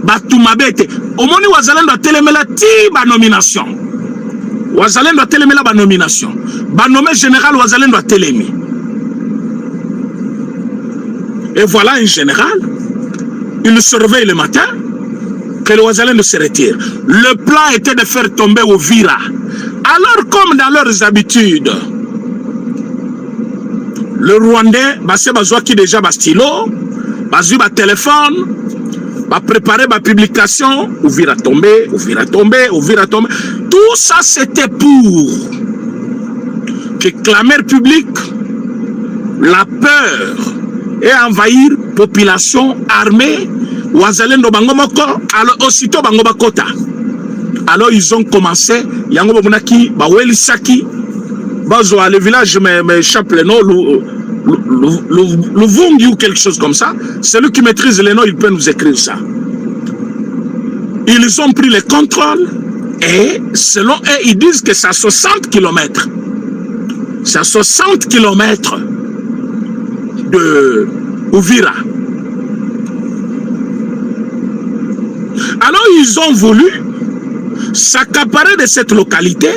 batumabete, omoni wazalendo atelemela ti ba nomination. Wazalendo atelemela ba nomination. Ba nommé général wazalendo atelemi. Et voilà un général, il se réveille le matin, que le Wazalendo se retire. Le plan était de faire tomber Uvira. Alors comme dans leurs habitudes, le Rwandais, c'est besoin qui déjà ba stylo, bazui ba téléphone, ba préparer ba publication, Uvira tomber, Uvira tomber, Uvira tomber. Tout ça c'était pour que clameur publique, la peur et envahir population armée. Wazalendo bango moko, alors aussitôt bango bakota. Alors ils ont commencé, yango bamunaki, bawelisaki, bazo le village m'échappe le nom, Luvungi ou quelque chose comme ça. Celui qui maîtrise les noms, il peut nous écrire ça. Ils ont pris le contrôle et selon eux, ils disent que c'est à 60 km. C'est à 60 km de Uvira. Alors ils ont voulu s'accaparer de cette localité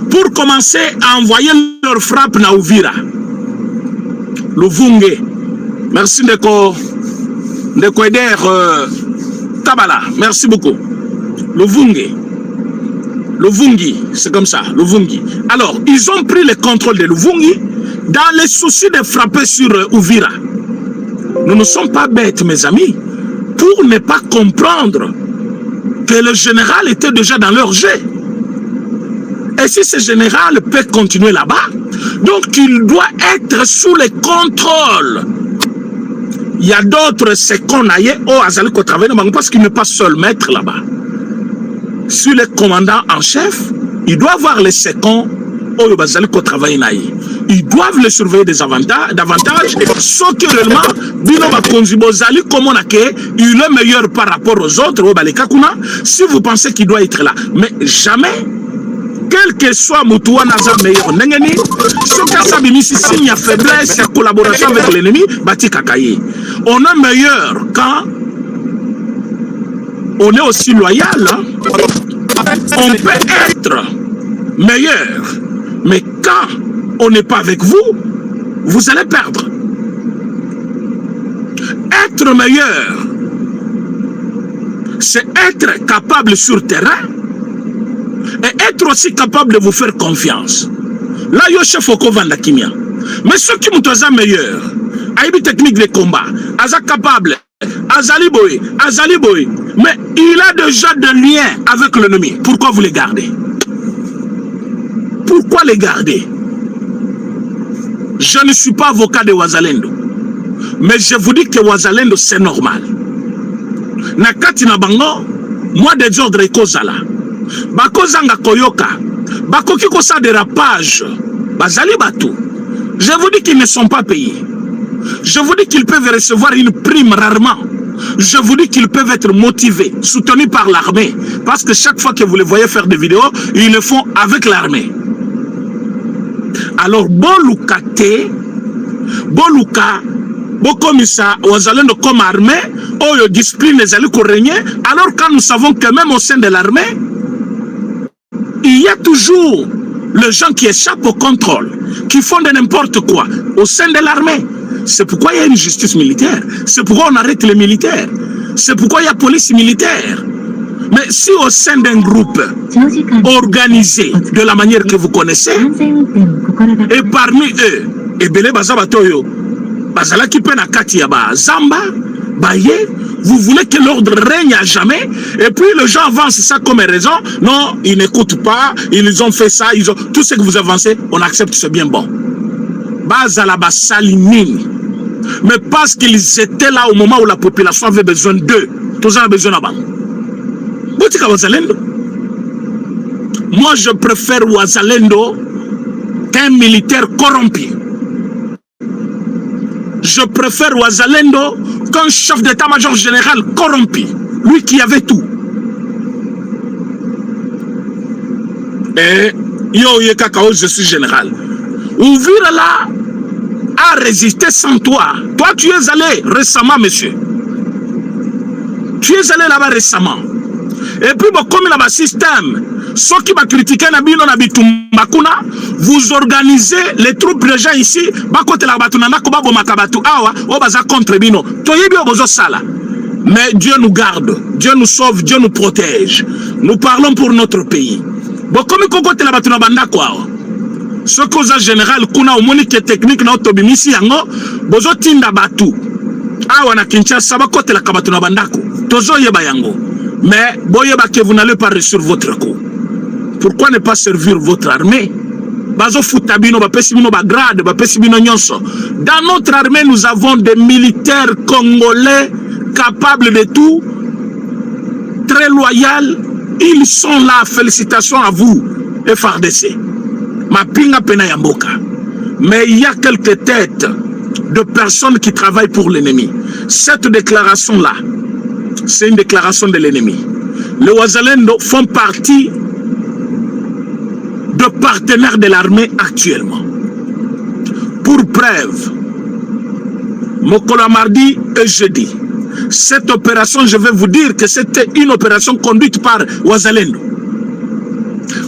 pour commencer à envoyer leur frappe na Uvira. Luvungi. Merci de aider Tabala. Merci beaucoup. Luvungi. Luvungi, c'est comme ça, Luvungi. Alors, ils ont pris le contrôle de Luvungi dans le souci de frapper sur Uvira. Nous ne sommes pas bêtes, mes amis, pour ne pas comprendre que le général était déjà dans leur jet. Et si ce général peut continuer là-bas, donc il doit être sous le contrôle. Il y a d'autres seconds au travail parce qu'il n'est pas seul maître là-bas. Sur le commandant en chef, il doit avoir les seconds au travail. Ils doivent le surveiller davantage. Sauf que réellement, il est meilleur par rapport aux autres. Si vous pensez qu'il doit être là, mais jamais. Quel que soit Moutouana meilleur, si il y a faiblesse, il y a collaboration avec l'ennemi, on est meilleur quand on est aussi loyal. Hein? On peut être meilleur, mais quand on n'est pas avec vous, vous allez perdre. Être meilleur, c'est être capable sur terrain et être aussi capable de vous faire confiance. Là, yo chef au Kovanda Kimia. Mais ceux qui m'ont meilleur, aïbi technique de combat, aza capable, azali boy, mais il a déjà des liens avec l'ennemi. Pourquoi vous les gardez? Pourquoi les garder? Je ne suis pas avocat de Wazalendo, mais je vous dis que Wazalendo c'est normal. Nakati na bango, moi des ordres et kozala. Bakozanga koyoka, bakoki kosa dérapage, bazali batu. Je vous dis qu'ils ne sont pas payés. Je vous dis qu'ils peuvent recevoir une prime rarement. Je vous dis qu'ils peuvent être motivés, soutenus par l'armée. Parce que chaque fois que vous les voyez faire des vidéos, ils le font avec l'armée. Alors, Boluka, Bokomisa, Wazalendo comme armée, Oyo discipline les alliés coréens. Alors, quand nous savons que même au sein de l'armée, il y a toujours les gens qui échappent au contrôle, qui font de n'importe quoi au sein de l'armée. C'est pourquoi il y a une justice militaire. C'est pourquoi on arrête les militaires. C'est pourquoi il y a police militaire. Mais si au sein d'un groupe organisé de la manière que vous connaissez, et parmi eux, Ebele Bazabatoyo, Bazala qui peine à Katiaba, Zamba, Baye, vous voulez que l'ordre règne à jamais, et puis les gens avancent ça comme raison. Non, ils n'écoutent pas, ils ont fait ça, ils ont tout ce que vous avancez, on accepte, c'est bien bon. Bazala Basalimini. Mais parce qu'ils étaient là au moment où la population avait besoin d'eux, tous ont besoin là-bas. Moi, je préfère Wazalendo qu'un militaire corrompu. Je préfère Wazalendo qu'un chef d'état-major général corrompu. Lui qui avait tout. Et yo Yekakao, je suis général. Ouvrir là a résisté sans toi. Toi, tu es allé récemment, monsieur. Tu es allé là-bas récemment. Et puis, comme il y a un système, ceux qui vont critiquer vous organisez les troupes de gens ici, mais Dieu nous garde, Dieu nous sauve, Dieu nous protège. Nous parlons pour notre pays. Ce cause général, kuna omonike technique na otobimisi yango, bozo tinda batu. Awa na Kinshasa bakote la kabatu na bandako. Tozo yeba yango. Mais boyeba que vous n'allez pas réussir votre coup. Pourquoi ne pas servir votre armée? Bazo futabino ba pesibino ba grade, ba pesibino nyonso. Dans notre armée, nous avons des militaires congolais capables de tout, très loyaux. Ils sont là. Félicitations à vous, FARDC. Mapinga pena yamboka. Mais il y a quelques têtes de personnes qui travaillent pour l'ennemi. Cette déclaration-là, c'est une déclaration de l'ennemi. Les Wazalendo font partie de partenaires de l'armée actuellement. Pour preuve, Mokolo mardi et jeudi, cette opération, je vais vous dire que c'était une opération conduite par Wazalendo.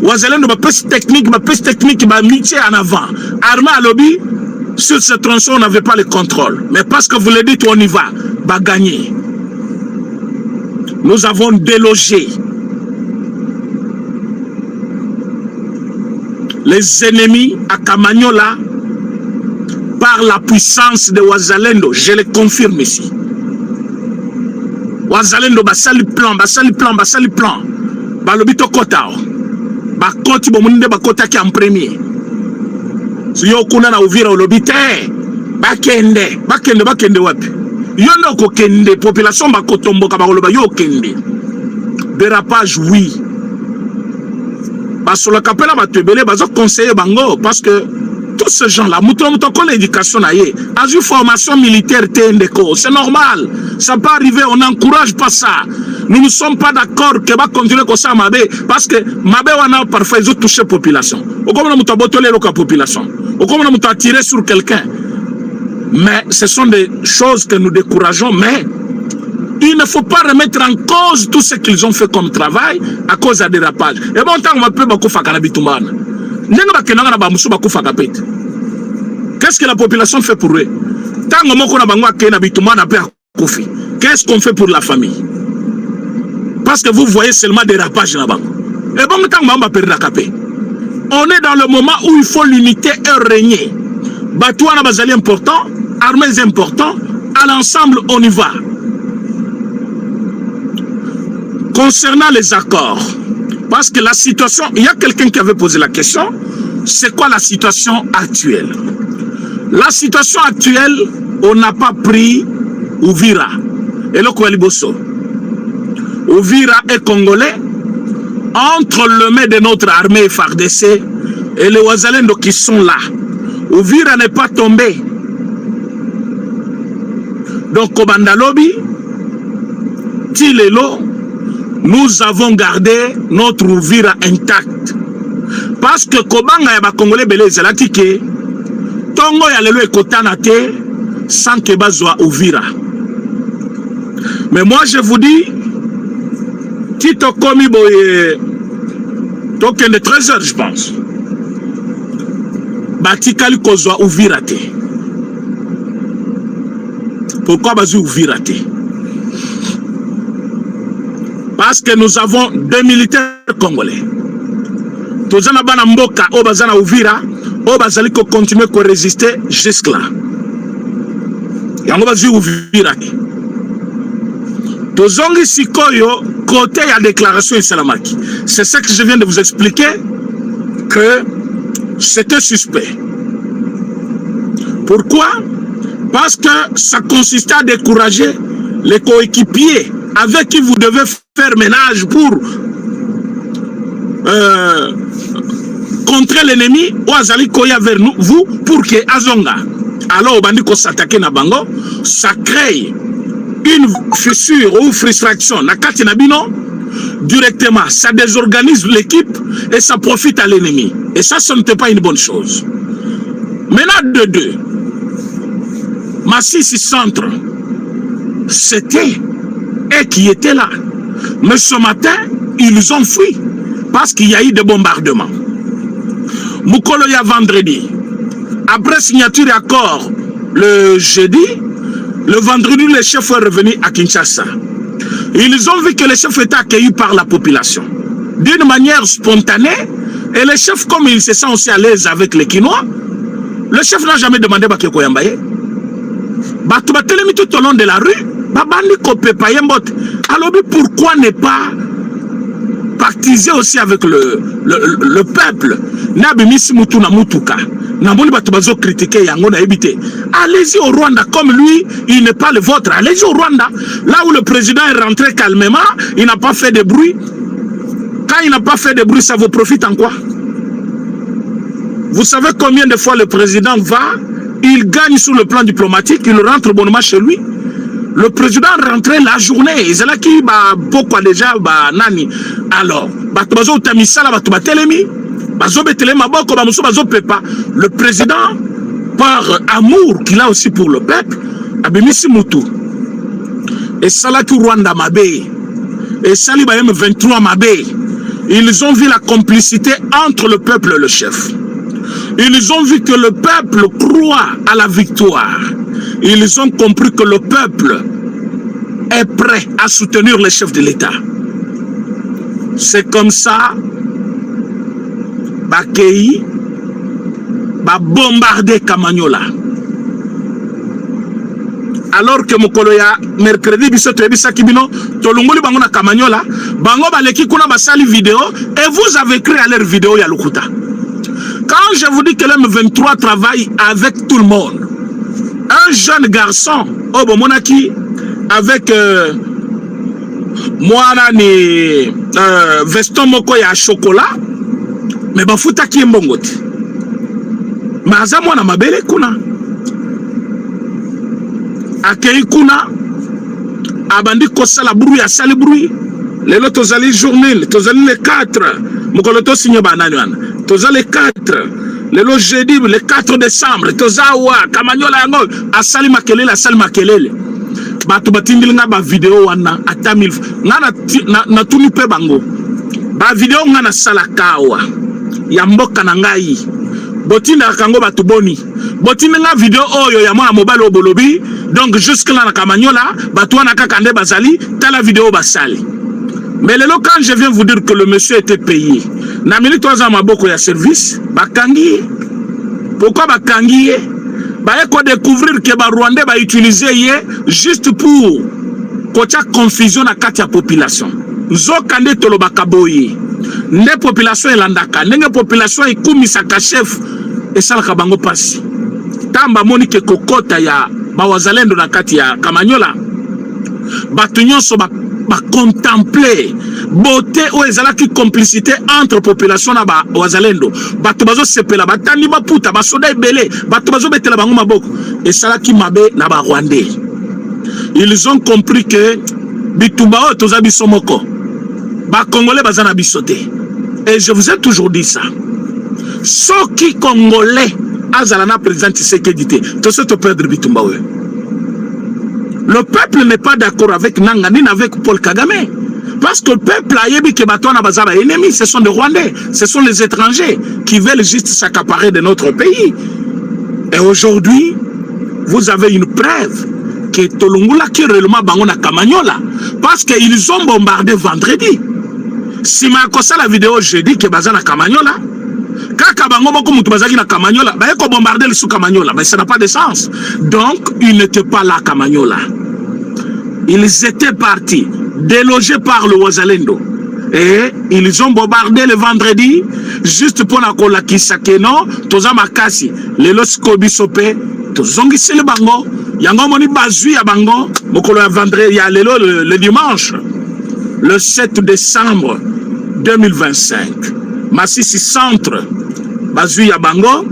Wazalendo, ma peste technique, ma métier en avant. Armée à lobby, sur ce tronçon, on n'avait pas le contrôle. Mais parce que vous le dites, on y va, va gagner. Nous avons délogé les ennemis à Kamanyola par la puissance de Wazalendo. Je le confirme ici. Wazalendo, basali plan. Balobito kotao. Bakoti bomunde bakota ki en premier. Si yo kuna na Uvira olobite bakende wapi. Yondo ko kende population bakotomboka bakoloba yo kende. Dérapage oui. Basola kapela batebele bazo conseiller bango parce que tous ces gens-là, l'éducation a une formation militaire TNDCO. C'est normal. Ça peut arriver, on n'encourage pas ça. Nous ne sommes pas d'accord que va continuer comme ça Mabé parce que Mabé wana parfois ils ont touché la population. Ou comme on a botolé la population. Ou comme on a tiré sur quelqu'un. Mais ce sont des choses que nous décourageons. Mais il ne faut pas remettre en cause tout ce qu'ils ont fait comme travail à cause d'un dérapage. Et bon, tant qu'on peut beaucoup faire Kanabitumbana. Qu'est-ce que la population fait pour eux? Qu'est-ce qu'on fait pour la famille? Parce que vous voyez seulement des rapages là-bas. Et bon, on est dans le moment où il faut l'unité et régner. Batouana Bazali important, armées important, à l'ensemble, on y va. Concernant les accords, parce que la situation, il y a quelqu'un qui avait posé la question, c'est quoi la situation actuelle? La situation actuelle, on n'a pas pris Uvira et le Koualiboso. Uvira est congolais, entre le main de notre armée FARDC et les Ouazalendo qui sont là. Uvira n'est pas tombé. Donc, Kobandalobi, Tilelo, nous avons gardé notre Uvira intact. Parce que Kobanga yaba Congolais belé zelatike, Tongo ya lelo ekotana te sans que bazwa Uvira. Mais moi je vous dis, Tito Komi boye, token de 13h je pense. Batikali kozwa Uvira te. Pourquoi bazwa Uvira te? Parce que nous avons 2 militaires congolais. Tozana bana mboka o bazana Uvira, o bazali ko continuer ko résister jusque là. Yango bazu Uvira. Tozongi sikoyo côté ya déclaration Salamaki. C'est ce que je viens de vous expliquer, que c'était suspect. Pourquoi? Parce que ça consistait à décourager les coéquipiers avec qui vous devez faire ménage pour contrer l'ennemi, ou azali koya vers nous, vous, pour que Azonga. Alors, bandi ko s'attaquer na bango, ça crée une fissure ou frustration. Na kati na bino, directement, ça désorganise l'équipe et ça profite à l'ennemi. Et ça, ce n'était pas une bonne chose. Maintenant, de deux, Massissi Centre, c'était et qui était là. Mais ce matin, ils ont fui parce qu'il y a eu des bombardements. Moukoloya vendredi, après signature d'accord le jeudi, le vendredi, le chef est revenu à Kinshasa. Ils ont vu que le chef était accueilli par la population d'une manière spontanée. Et le chef, comme il se sent aussi à l'aise avec les Kinois, le chef n'a jamais demandé à Keko Yambaye. Batouatelemi tout au long de la rue. Alors pourquoi ne pas pactiser aussi avec le peuple? Allez-y au Rwanda, comme lui, il n'est pas le vôtre. Allez-y au Rwanda, là où le président est rentré calmement, il n'a pas fait de bruit. Quand il n'a pas fait de bruit, ça vous profite en quoi? Vous savez combien de fois le président va, il gagne sur le plan diplomatique, il rentre bonnement chez lui. Le président rentrait la journée. C'est là qui va beaucoup déjà nani. Alors, le président, par amour qu'il a aussi pour le peuple, et ça là qui Rwanda Mabé, et Sali Bayem 23 Mabé, ils ont vu la complicité entre le peuple et le chef. Ils ont vu que le peuple croit à la victoire. Ils ont compris que le peuple est prêt à soutenir le chef de l'État. C'est comme ça, Bakei va bombarder Kamanyola. Alors que Mokoloya, mercredi, Bisakibino, Tolongoli Bangona Kamanyola, Bango Baleki Kuna Basali vidéo, et vous avez créé à leur vidéo Yalukuta. Quand je vous dis que l'M23 travaille avec tout le monde, un jeune garçon, Obomonaki, avec moi, veston moko ya chocolat, mais bafuta ki mbongote. Maza mwana mabele kuna. Akei kuna, abandi kosala bruit, a sali bruit. Lelo tozali journée, tozali le 4. Mokoloto signé banani wana. Tozali le 4. Lelo jeudi, le 4 décembre. Tozawa, Kamanyola yango, asali makelele, asali makelele. Batu batindili nga ba video wana ata 1000 na tuni pe bango ba video nga na sala kawa ya mboka na ngai botinda kango batu boni botinda nga video oyo ya mwa mobile obolobi donc jusque là na Kamanyola batu wana kaka nde bazali tala video basali. Mais lelo quand je viens vous dire que le monsieur était payé na minute 3 ans maboko ya service bakangi. Pourquoi bakangi? baye ko découvrir que ba Rwandais ba utiliser yé juste pour kocha confusion na kati ya population. Zoka nde tolobaka boye. Ne population elandaka, ndenge population ekumisaka chef esalaka bango pasi. Tamba moni ke kokota ya ba wazalendo na kati ya Kamanyola. Bato nyonso ba contempler beauté ou ezalaki complicité entre population na ba wazalendo. Bato bazo sepela batandi baputa basoda ebele, bato bazo betela bango maboko. Esalaki mabe na ba Rwandais. Ils ont compris que bitumba o toza biso moko. Ba Congolais bazana bisoté. Et je vous ai toujours dit ça. Ceux qui Congolais azalana président Tshisekedi te, to se to perdre bitumba o. Le peuple n'est pas d'accord avec Nanga ni avec Paul Kagame. Parce que le peuple a yebi que Batouana Bazaba ennemis, ce sont des Rwandais, ce sont les étrangers qui veulent juste s'accaparer de notre pays. Et aujourd'hui, vous avez une preuve que Tolongula qui est réellement Bangona Kamanyola. Parce qu'ils ont bombardé vendredi. Si je fais la vidéo jeudi que Bazana Kamanyola, quand Bango Moko Moutubazaki na Kamanyola, bah ils bombardé le sous Kamanyola, mais ça n'a pas de sens. Donc, ils n'étaient pas là Kamanyola. Ils étaient partis, délogés par le Wazalendo. Et ils ont bombardé le vendredi, juste pour la kolakisa que non, toza makasi, les loskobi sope, tozongisi le bango, yango moni bazui ya bango, mokolo ya vendredi, ya lelo le dimanche, le 7 décembre 2025. Masisi centre, bazui ya bango,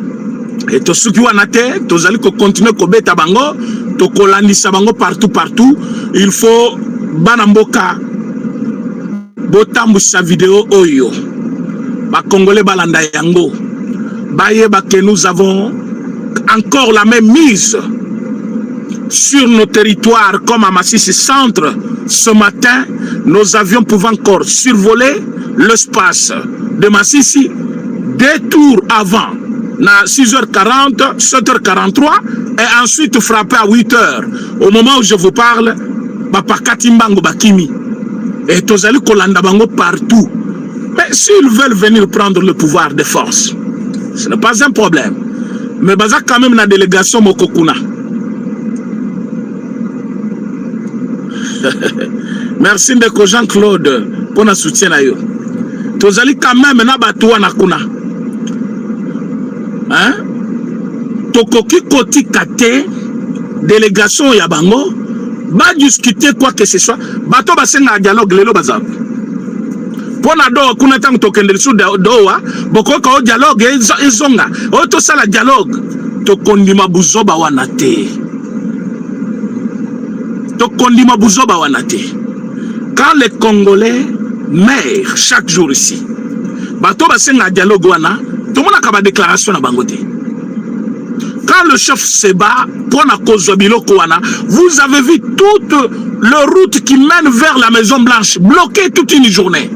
et tosuki wanate, tozali ko continuer ko beta bango, to kolandisa bango partout, il faut banamboka, botambu sa vidéo oyo, ba Congolais balanda yango, bayeba que nous avons encore la même mise sur nos territoires comme à Masisi centre. Ce matin, nos avions pouvaient encore survoler l'espace de Masisi 2 tours avant, à 6h40, 7h43, et ensuite frapper à 8h. Au moment où je vous parle, Papa Katimbango Bakimi. Et Tozali Kolanda Bango partout. Mais s'ils veulent venir prendre le pouvoir de force, ce n'est pas un problème. Mais Baza quand même la délégation Mokokuna. Merci Ndeko Jean-Claude pour notre soutien. Tozali quand même na batoua na kuna. Hein? Tokoki koti kate délégation ya bango ba discuter quoi que ce soit. Bato basenga dialogue lelo bazab. Pona do kuna tango tokende su doa boko ko dialogue ezonga. O to sala dialogue to kondima buzoba wanate. To kondima buzoba wanate. Quand les Congolais meurent chaque jour ici, bato basenga dialogue wana, tout le monde a une déclaration na bangote. Quand le chef se bat pour la cause de Biloko wana, vous avez vu toute la route qui mène vers la Maison Blanche bloquée toute une journée.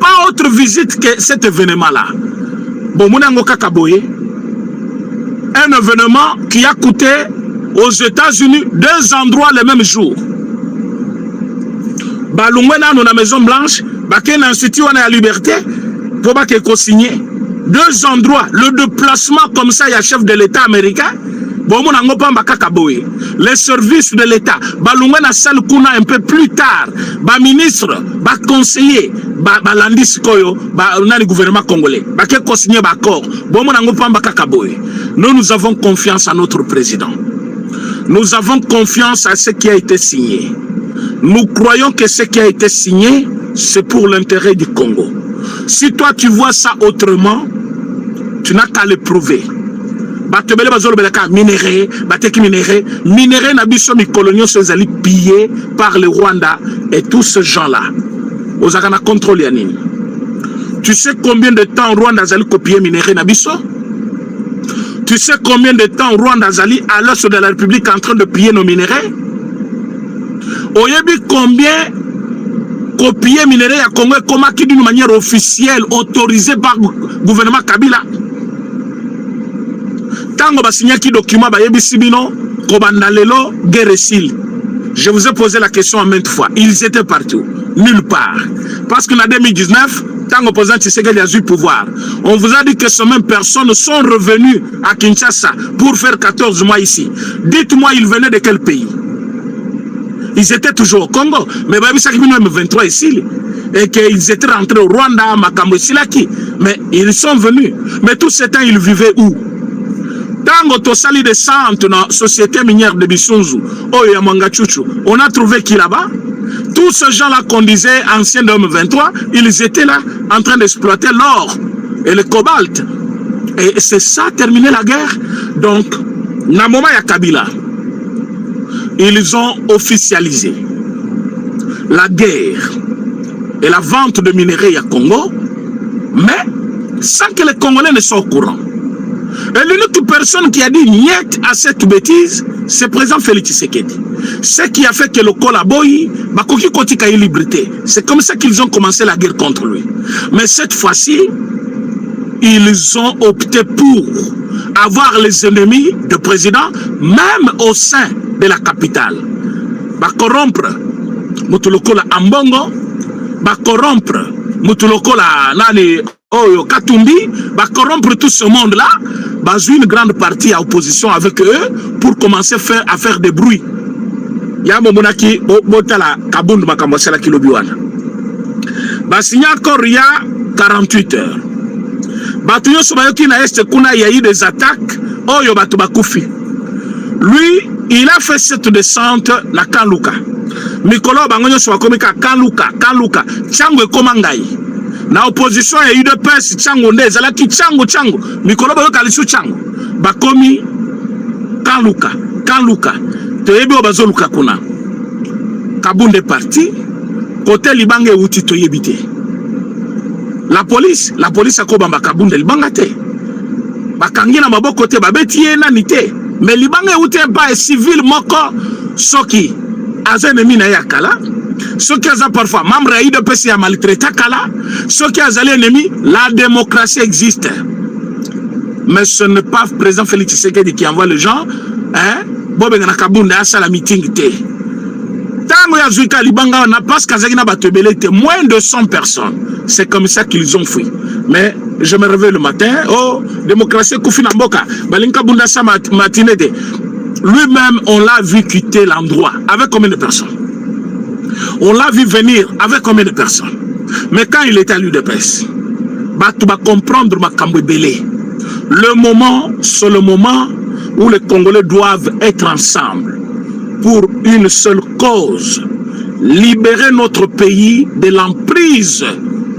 Pas autre visite que cet événement-là. Bon, mon Kakaboye, un événement qui a coûté aux États-Unis 2 endroits le même jour. Balungwena dans la Maison Blanche, Baken Institut on a la liberté, pour pas qu'il co-signé 2 endroits. Le déplacement comme ça, il y a chef de l'État américain. Bon, mon angopa Mbakakaboye. Les services de l'État. Balungwena salle kuna un peu plus tard. Ba ministre, ba conseiller, ba landis koyo, ba le gouvernement congolais. Ba ke co-signé ba accord. Bon, mon angopa Mbakakaboye. Nous avons confiance à notre président. Nous avons confiance à ce qui a été signé. Nous croyons que ce qui a été signé, c'est pour l'intérêt du Congo. Si toi tu vois ça autrement, tu n'as qu'à le prouver. Minéré n'abisso mi coloniaux sont allés pillés par le Rwanda et tous ces gens-là. Aux Agana contrôle Yanine. Tu sais combien de temps Rwanda a copié minéré n'abisso? Tu sais combien de temps Rwanda a à l'os de la République en train de piller nos minéraux? Oyebi combien copier minéraux à Congo est comment d'une manière officielle autorisée par le gouvernement Kabila? Tango ba signé qui document ba yebi sibino kobandalelo guerresil. Je vous ai posé la question en maintes fois. Ils étaient partout, nulle part. Parce qu'en 2019, tant opposant Tshisekedi a eu pouvoir, on vous a dit que ces mêmes personnes sont revenues à Kinshasa pour faire 14 mois ici. Dites-moi, ils venaient de quel pays? Ils étaient toujours au Congo, mais même 23 ici, et qu'ils étaient rentrés au Rwanda, à Makambo, mais ils sont venus. Mais tout ce temps, ils vivaient où? Tango Tosali de Centre, la société minière de Bisunzu, on a trouvé qui là-bas? Tous ces gens-là qu'on disait anciens de M23, ils étaient là en train d'exploiter l'or et le cobalt. Et c'est ça, terminer la guerre. Donc, Namoma ya Kabila, ils ont officialisé la guerre et la vente de minerais à Congo, mais sans que les Congolais ne soient au courant. Et l'unique personne qui a dit niet à cette bêtise, c'est le président Félix Tshisekedi. Ce qui a fait que le Kolaboyi, Bakoki Kotika est liberté. C'est comme ça qu'ils ont commencé la guerre contre lui. Mais cette fois-ci, ils ont opté pour avoir les ennemis de président, même au sein de la capitale. Va corrompre Mutulokola Ambongo, va corrompre Mutulokola Nani Oyo Katumbi, va corrompre tout ce monde-là, va jouer une grande partie à opposition avec eux pour commencer à faire des bruits. Ya momonaki botala kabundu makamosela kilobiwana. Ba signa encore il y a 48 heures. Batu yo sobayoki na este kuna il y a eu des attaques oyo batu bakufi. Lui, il a fait cette descente na Kanluka. Mikolo bangonyo sobakomika Kanluka, Chango komangai. Na opposition ya UDPS Chango ndeza la ki Chango. Mikolo bayoka lisu Chango. Bakomi Kanluka. Toyebi obazoluka kuna. Kabunde parti, côté Libange outi toyebite. La police a kobamba Kabunde Libanga te. Bakangi na maboko te babeti na nité. Mais Libange outi pas civil moko soki azanemi na yakala. Soki aza parfois membre ya UDPS ya maltraité kala, soki azali ennemi, la démocratie existe. Mais ce n'est pas le président Félix Tshisekedi qui envoie les gens, hein? Bobengana Kabunde a la meeting te. Tango ya Zuika Libanga na pas kazaki na batebele te moins de 100 personnes. C'est comme ça qu'ils ont fui. Mais je me réveille le matin, oh, démocratie koufi na mboka, balinka bunda sa matinée te. Lui-même, on l'a vu quitter l'endroit avec combien de personnes? On l'a vu venir avec combien de personnes? Mais quand il était à l'UDPS, tu vas comprendre ma Kambébélé. Le moment, c'est le moment où les Congolais doivent être ensemble pour une seule cause, libérer notre pays de l'emprise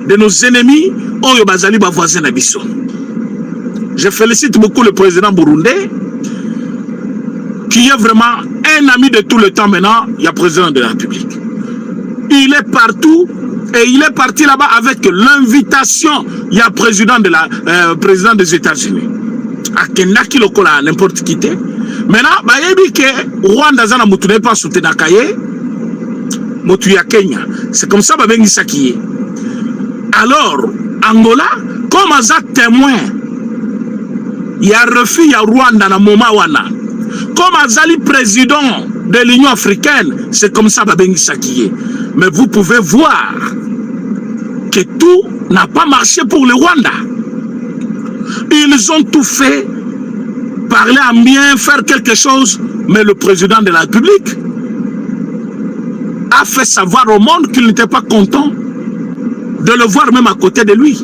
de nos ennemis. Oyo bazali ba voisin na biso. Je félicite beaucoup le président burundais qui est vraiment un ami de tout le temps maintenant, il y a président de la République. Il est partout et il est parti là-bas avec l'invitation, il y a président des États-Unis. Akendaki lokola n'importe qui te. Maintenant, bayebi ke Rwanda zana mutu ne pas soutenir kaye mutu ya Kenya. C'est comme ça babengi sakiye. Alors, Angola, comme un témoin, il y a refus, il y a Rwanda na moment wana. Comme Azali président de l'Union africaine, c'est comme ça babengi sakiye. Mais vous pouvez voir que tout n'a pas marché pour le Rwanda. Ils ont tout fait, parler en bien, faire quelque chose, mais le président de la République a fait savoir au monde qu'il n'était pas content de le voir même à côté de lui.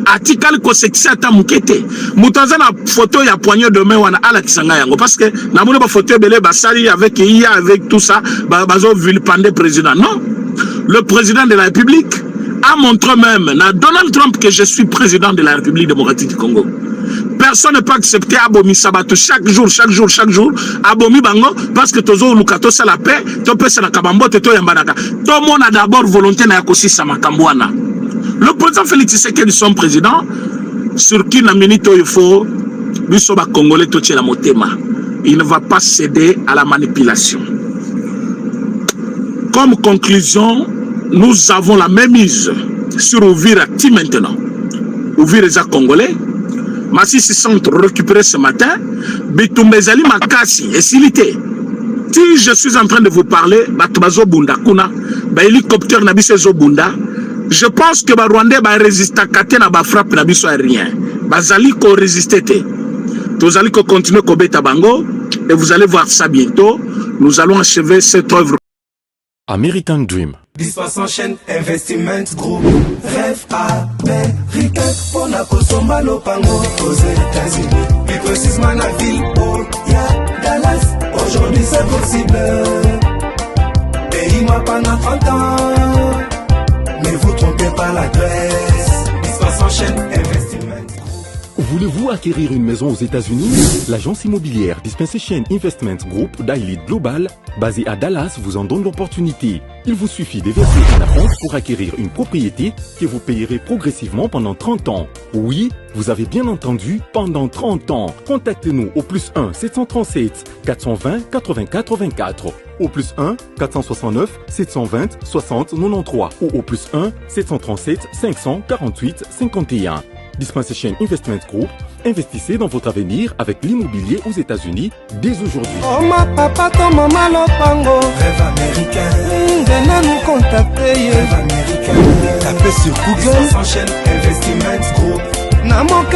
Atikal ko seksata mukete. Mutanza na photo ya poignée de main wana ala kisanga yango parce que na mona ba photo belé basali avec IA avec tout ça bazo vilipande président. Non. Le président de la République a montré même à Donald Trump que je suis président de la République démocratique du Congo. Personne ne peut accepter Abomi Sabato chaque jour, Abomi Bango, parce que Tozo Lukato sa la paix, Tope sa la Kabambo, Teto Yambanaka. Tout le monde a d'abord volonté na yakosi Samakambouana. Le président Félix Tshisekedi, son président, sur qui n'a minito il faut, Bisoba Congolais Toche la Motema. Il ne va pas céder à la manipulation. Comme conclusion, nous avons la même mise sur Ouvira Ti maintenant. Ouvira les Congolais. Masisi Centre récupéré ce matin. Bitumbezali Makasi et Silité. Si je suis en train de vous parler, Batubazo Bunda Kuna, hélicoptère Nabisezo Bunda, Je pense que les Rwandais vont résister à la frappe na biso rien. Bazali ko résister te. Vous allez continuer à beta bango et vous allez voir ça bientôt. Nous allons achever cette œuvre. American Dream. Dispensation chaîne Investment Group. Rêve américain pour la Kosomba Lopango aux États-Unis. Plus précisément la ville où il y a Dallas. Aujourd'hui c'est possible. Pays moi pendant 30 ans. Ne vous trompez pas l'adresse. Dispensation chaîne Investment. Voulez-vous acquérir une maison aux États-Unis? L'agence immobilière Dispensation Investment Group d'Elite Global, basée à Dallas, vous en donne l'opportunité. Il vous suffit de verser un acompte pour acquérir une propriété que vous payerez progressivement pendant 30 ans. Oui, vous avez bien entendu, pendant 30 ans. Contactez-nous au +1 737 420 84 24, au +1 469 720 60 93 ou au +1 737 548 51. Dispensation Investment Group, investissez dans votre avenir avec l'immobilier aux États-Unis dès aujourd'hui. Oh ma papa, ton maman Lopango. Rêve américain. Venez nous contacter. Rêve américain. Tapez sur Google. Dispensation Investment Group. Na moke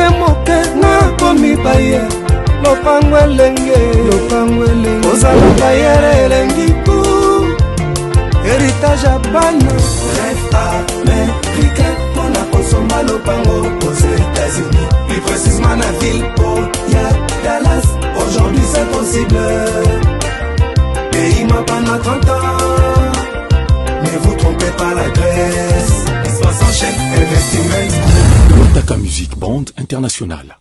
na komi baye. Lopango elenge. Ozala baye elengi pou. Héritage à ban. Rêve américain. Pour la Kosomba Lopango aux États-Unis. Plus précisément la ville où il y a Dallas. Aujourd'hui c'est possible. Pays m'a pendant 30 ans. Ne vous trompez pas l'adresse. Dispensation chaîne Investment. Taka Music Band International.